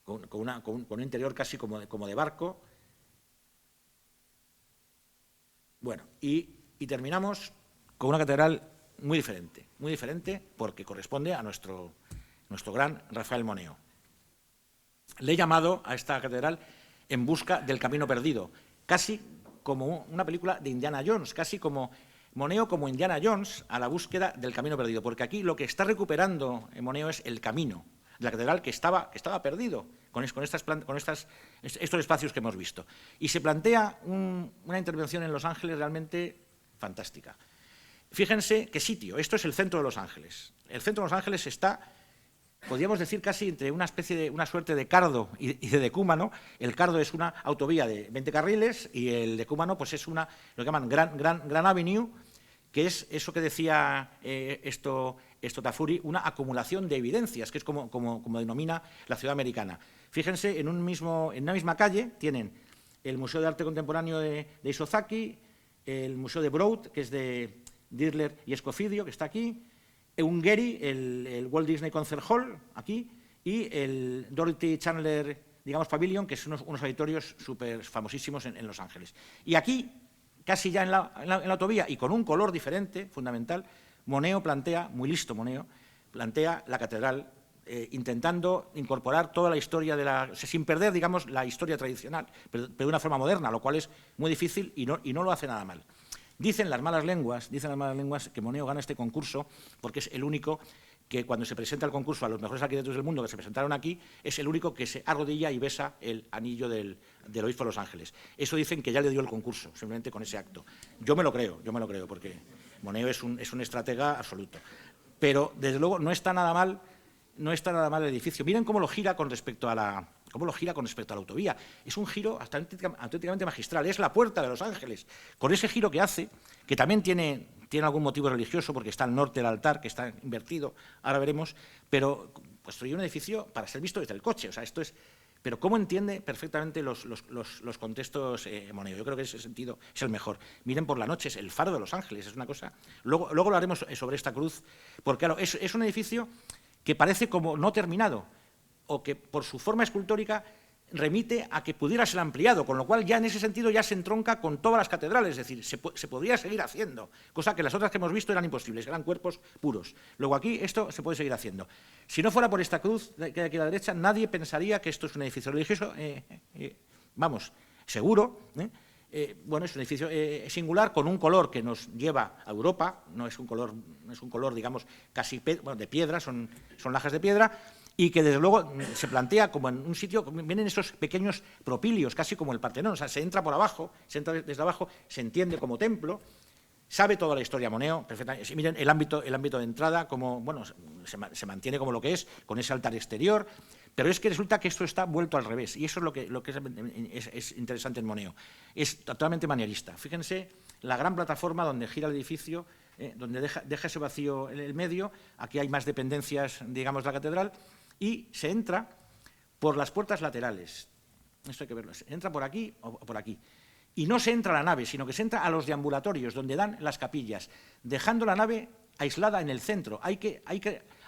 Con un interior casi como de barco. Bueno, y terminamos con una catedral muy diferente porque corresponde a nuestro gran Rafael Moneo. Le he llamado a esta catedral En busca del camino perdido, casi como una película de Indiana Jones, casi como Moneo como Indiana Jones a la búsqueda del camino perdido, porque aquí lo que está recuperando Moneo es el camino de la catedral que estaba perdido con estos espacios que hemos visto. Y se plantea una intervención en Los Ángeles realmente fantástica. Fíjense qué sitio. Esto es el centro de Los Ángeles. El centro de Los Ángeles está, podríamos decir, casi entre una suerte de cardo y de decúmano. El cardo es una autovía de 20 carriles y el decúmano pues es lo que llaman Grand Avenue, que es eso que decía Tafuri, una acumulación de evidencias, que es como denomina la ciudad americana. Fíjense, en una misma calle tienen el Museo de Arte Contemporáneo de Isozaki, el Museo de Broad, que es de Dirler y Escofidio, que está aquí, un Getty, el Walt Disney Concert Hall, aquí, y el Dorothy Chandler, digamos, Pavilion, que son unos auditorios súper famosísimos en Los Ángeles. Y aquí, casi ya en la autovía, y con un color diferente, fundamental, Moneo plantea, muy listo Moneo, plantea la catedral, intentando incorporar toda la historia sin perder, digamos, la historia tradicional, pero de una forma moderna, lo cual es muy difícil y no lo hace nada mal. Dicen las malas lenguas que Moneo gana este concurso porque es el único que cuando se presenta el concurso a los mejores arquitectos del mundo que se presentaron aquí, es el único que se arrodilla y besa el anillo del obispo de Los Ángeles. Eso dicen que ya le dio el concurso, simplemente con ese acto. Yo me lo creo, porque Moneo es un estratega absoluto. Pero, desde luego, no está nada mal el edificio. Miren cómo lo gira con respecto a la autovía. Es un giro auténticamente magistral. Es la puerta de Los Ángeles. Con ese giro que hace, que también tiene algún motivo religioso, porque está al norte del altar, que está invertido, ahora veremos, pero construye un edificio para ser visto desde el coche. O sea, esto es... Pero cómo entiende perfectamente los contextos Moneo. Yo creo que ese sentido es el mejor. Miren por la noche, es el faro de Los Ángeles, es una cosa... Luego lo haremos sobre esta cruz, porque claro, es un edificio que parece como no terminado, o que por su forma escultórica remite a que pudiera ser ampliado, con lo cual ya en ese sentido ya se entronca con todas las catedrales, es decir, se podría seguir haciendo, cosa que las otras que hemos visto eran imposibles, eran cuerpos puros. Luego aquí esto se puede seguir haciendo. Si no fuera por esta cruz que hay aquí a la derecha, nadie pensaría que esto es un edificio religioso, vamos, seguro. Bueno, es un edificio singular con un color que nos lleva a Europa, no es un color digamos, casi de piedra, son lajas de piedra, y que desde luego se plantea como en un sitio, vienen esos pequeños propilios, casi como el Partenón, o sea, se entra por abajo, se entra desde abajo, se entiende como templo, sabe toda la historia Moneo, perfectamente. Miren el ámbito de entrada, como, bueno, se mantiene como lo que es, con ese altar exterior, pero es que resulta que esto está vuelto al revés, y eso es lo que es interesante en Moneo. Es totalmente manierista. Fíjense la gran plataforma donde gira el edificio, donde deja ese vacío en el medio, aquí hay más dependencias, digamos, de la catedral, y se entra por las puertas laterales. Esto hay que verlo. Se entra por aquí o por aquí. Y no se entra a la nave, sino que se entra a los deambulatorios, donde dan las capillas, dejando la nave aislada en el centro. Hay que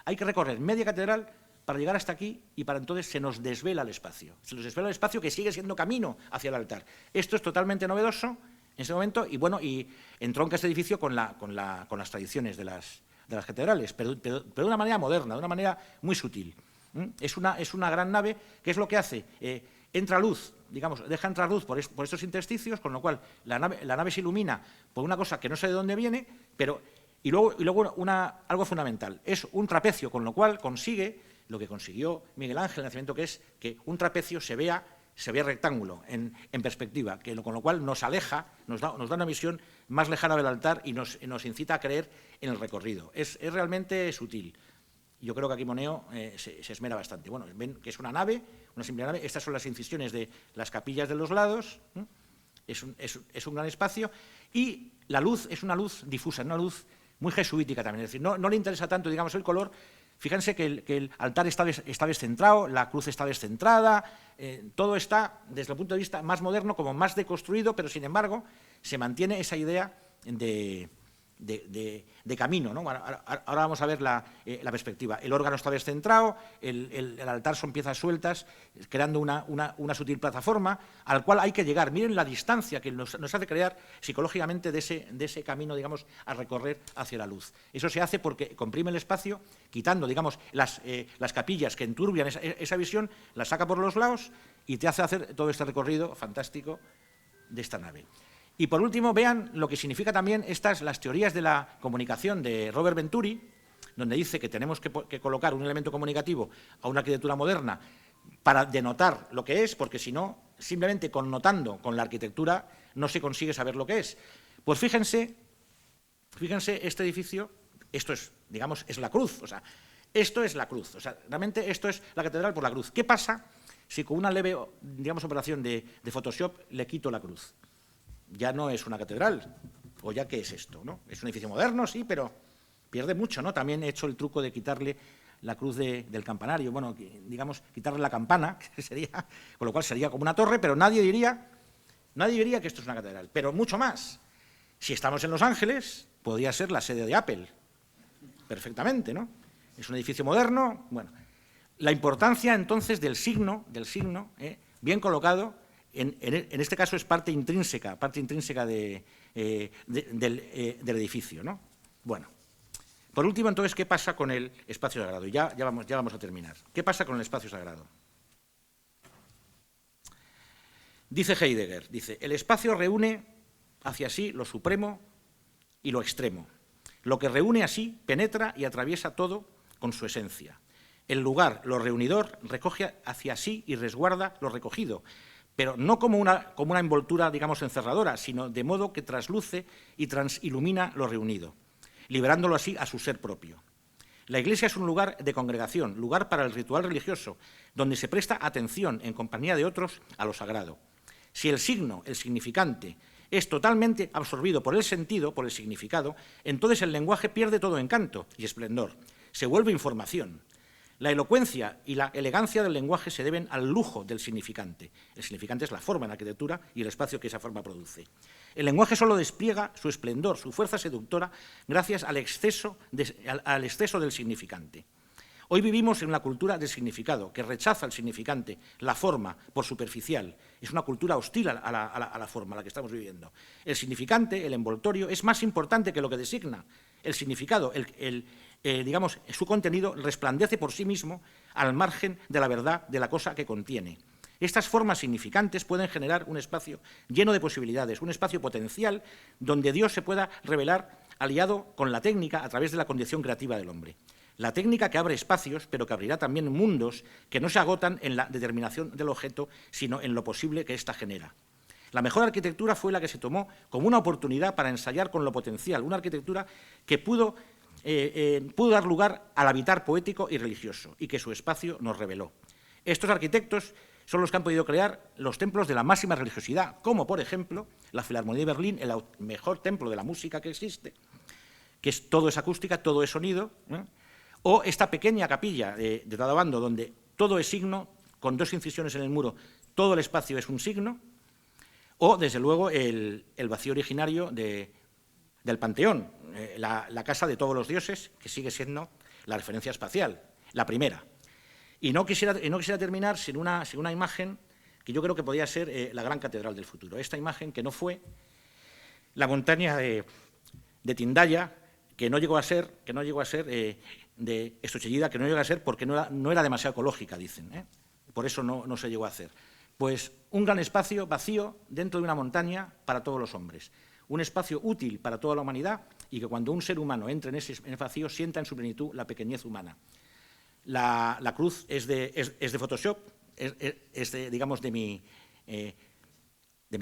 recorrer media catedral para llegar hasta aquí y para entonces se nos desvela el espacio. Se nos desvela el espacio que sigue siendo camino hacia el altar. Esto es totalmente novedoso en ese momento y, bueno, y entronca este edificio con las tradiciones de las catedrales, pero de una manera moderna, de una manera muy sutil. Es una gran nave, ¿qué es lo que hace? Entra luz, digamos, deja entrar luz por estos intersticios, con lo cual la nave se ilumina por una cosa que no sé de dónde viene, y luego algo fundamental, es un trapecio, con lo cual consigue lo que consiguió Miguel Ángel en el Nacimiento, que es que un trapecio se vea rectángulo, en perspectiva, con lo cual nos aleja, nos da una visión más lejana del altar y nos incita a creer en el recorrido. Es realmente sutil. Yo creo que aquí Moneo se esmera bastante. Bueno, ven que es una nave, una simple nave. Estas son las incisiones de las capillas de los lados. Es un gran espacio. Y la luz es una luz difusa, una luz muy jesuítica también. Es decir, no le interesa tanto, digamos, el color. Fíjense que el altar está descentrado, la cruz está descentrada. Todo está, desde el punto de vista más moderno, como más deconstruido, pero, sin embargo, se mantiene esa idea de camino, ¿no? Ahora vamos a ver la perspectiva. El órgano está descentrado, el altar son piezas sueltas, creando una sutil plataforma al cual hay que llegar. Miren la distancia que nos hace crear psicológicamente de ese camino, digamos, a recorrer hacia la luz. Eso se hace porque comprime el espacio, quitando, digamos, las capillas que enturbian esa visión, las saca por los lados y te hace hacer todo este recorrido fantástico de esta nave. Y por último, vean lo que significa también las teorías de la comunicación de Robert Venturi, donde dice que tenemos que colocar un elemento comunicativo a una arquitectura moderna para denotar lo que es, porque si no, simplemente connotando con la arquitectura no se consigue saber lo que es. Pues fíjense este edificio, esto es, digamos, es la cruz, o sea, esto es la cruz, o sea, realmente esto es la catedral por la cruz. ¿Qué pasa si con una leve, digamos, operación de Photoshop le quito la cruz? Ya no es una catedral, o ya qué es esto, ¿no? Es un edificio moderno, sí, pero pierde mucho, ¿no? También he hecho el truco de quitarle la cruz del campanario, bueno, digamos, quitarle la campana, que sería, con lo cual sería como una torre, pero nadie diría que esto es una catedral. Pero mucho más, si estamos en Los Ángeles, podría ser la sede de Apple, perfectamente, ¿no? Es un edificio moderno, bueno. La importancia, entonces, del signo, bien colocado, en este caso es parte intrínseca del edificio, ¿no? Bueno. Por último, entonces, ¿qué pasa con el espacio sagrado? Ya vamos a terminar. ¿Qué pasa con el espacio sagrado? Dice Heidegger, el espacio reúne hacia sí lo supremo y lo extremo. Lo que reúne así penetra y atraviesa todo con su esencia. El lugar, lo reunidor, recoge hacia sí y resguarda lo recogido, pero no como una envoltura, digamos, encerradora, sino de modo que trasluce y transilumina lo reunido, liberándolo así a su ser propio. La Iglesia es un lugar de congregación, lugar para el ritual religioso, donde se presta atención en compañía de otros a lo sagrado. Si el signo, el significante, es totalmente absorbido por el sentido, por el significado, entonces el lenguaje pierde todo encanto y esplendor, se vuelve información. La elocuencia y la elegancia del lenguaje se deben al lujo del significante. El significante es la forma en la arquitectura y el espacio que esa forma produce. El lenguaje solo despliega su esplendor, su fuerza seductora, gracias al exceso del significante. Hoy vivimos en una cultura del significado, que rechaza el significante, la forma, por superficial. Es una cultura hostil a la forma, a la que estamos viviendo. El significante, el envoltorio, es más importante que lo que designa. El significado, digamos, su contenido resplandece por sí mismo al margen de la verdad de la cosa que contiene. Estas formas significantes pueden generar un espacio lleno de posibilidades, un espacio potencial donde Dios se pueda revelar aliado con la técnica a través de la condición creativa del hombre. La técnica que abre espacios, pero que abrirá también mundos que no se agotan en la determinación del objeto, sino en lo posible que ésta genera. La mejor arquitectura fue la que se tomó como una oportunidad para ensayar con lo potencial, una arquitectura que pudo dar lugar al habitar poético y religioso, y que su espacio nos reveló. Estos arquitectos son los que han podido crear los templos de la máxima religiosidad, como, por ejemplo, la Filarmonía de Berlín, el mejor templo de la música que existe, que todo es acústica, todo es sonido, o esta pequeña capilla de Tadabando, donde todo es signo, con 2 incisiones en el muro, todo el espacio es un signo, o, desde luego, el vacío originario del Panteón, la casa de todos los dioses, que sigue siendo la referencia espacial, la primera. Y no quisiera terminar sin una imagen que yo creo que podía ser la gran catedral del futuro. Esta imagen que no fue la montaña de Tindaya, que no llegó a ser de Estochellida, que no llegó a ser porque no era demasiado ecológica, dicen. Por eso no se llegó a hacer. Pues un gran espacio vacío dentro de una montaña para todos los hombres. Un espacio útil para toda la humanidad y que cuando un ser humano entre en ese vacío sienta en su plenitud la pequeñez humana. La cruz es de Photoshop, digamos, de mi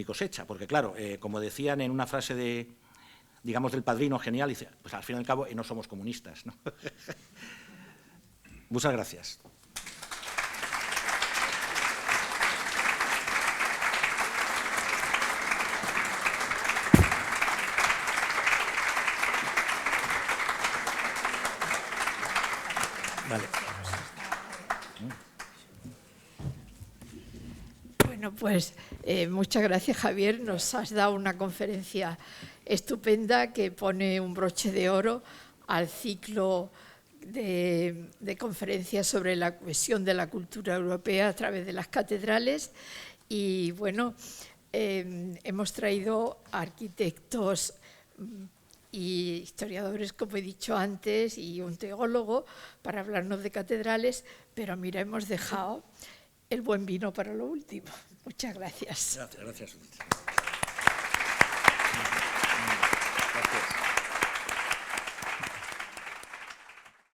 cosecha, porque claro, como decían en una frase del Padrino genial, dice, pues al fin y al cabo no somos comunistas, ¿no? Muchas gracias. Vale. Bueno, pues muchas gracias, Javier. Nos has dado una conferencia estupenda que pone un broche de oro al ciclo de conferencias sobre la cohesión de la cultura europea a través de las catedrales. Y bueno, hemos traído arquitectos y historiadores, como he dicho antes, y un teólogo para hablarnos de catedrales, pero mira, hemos dejado el buen vino para lo último. Muchas gracias. Gracias.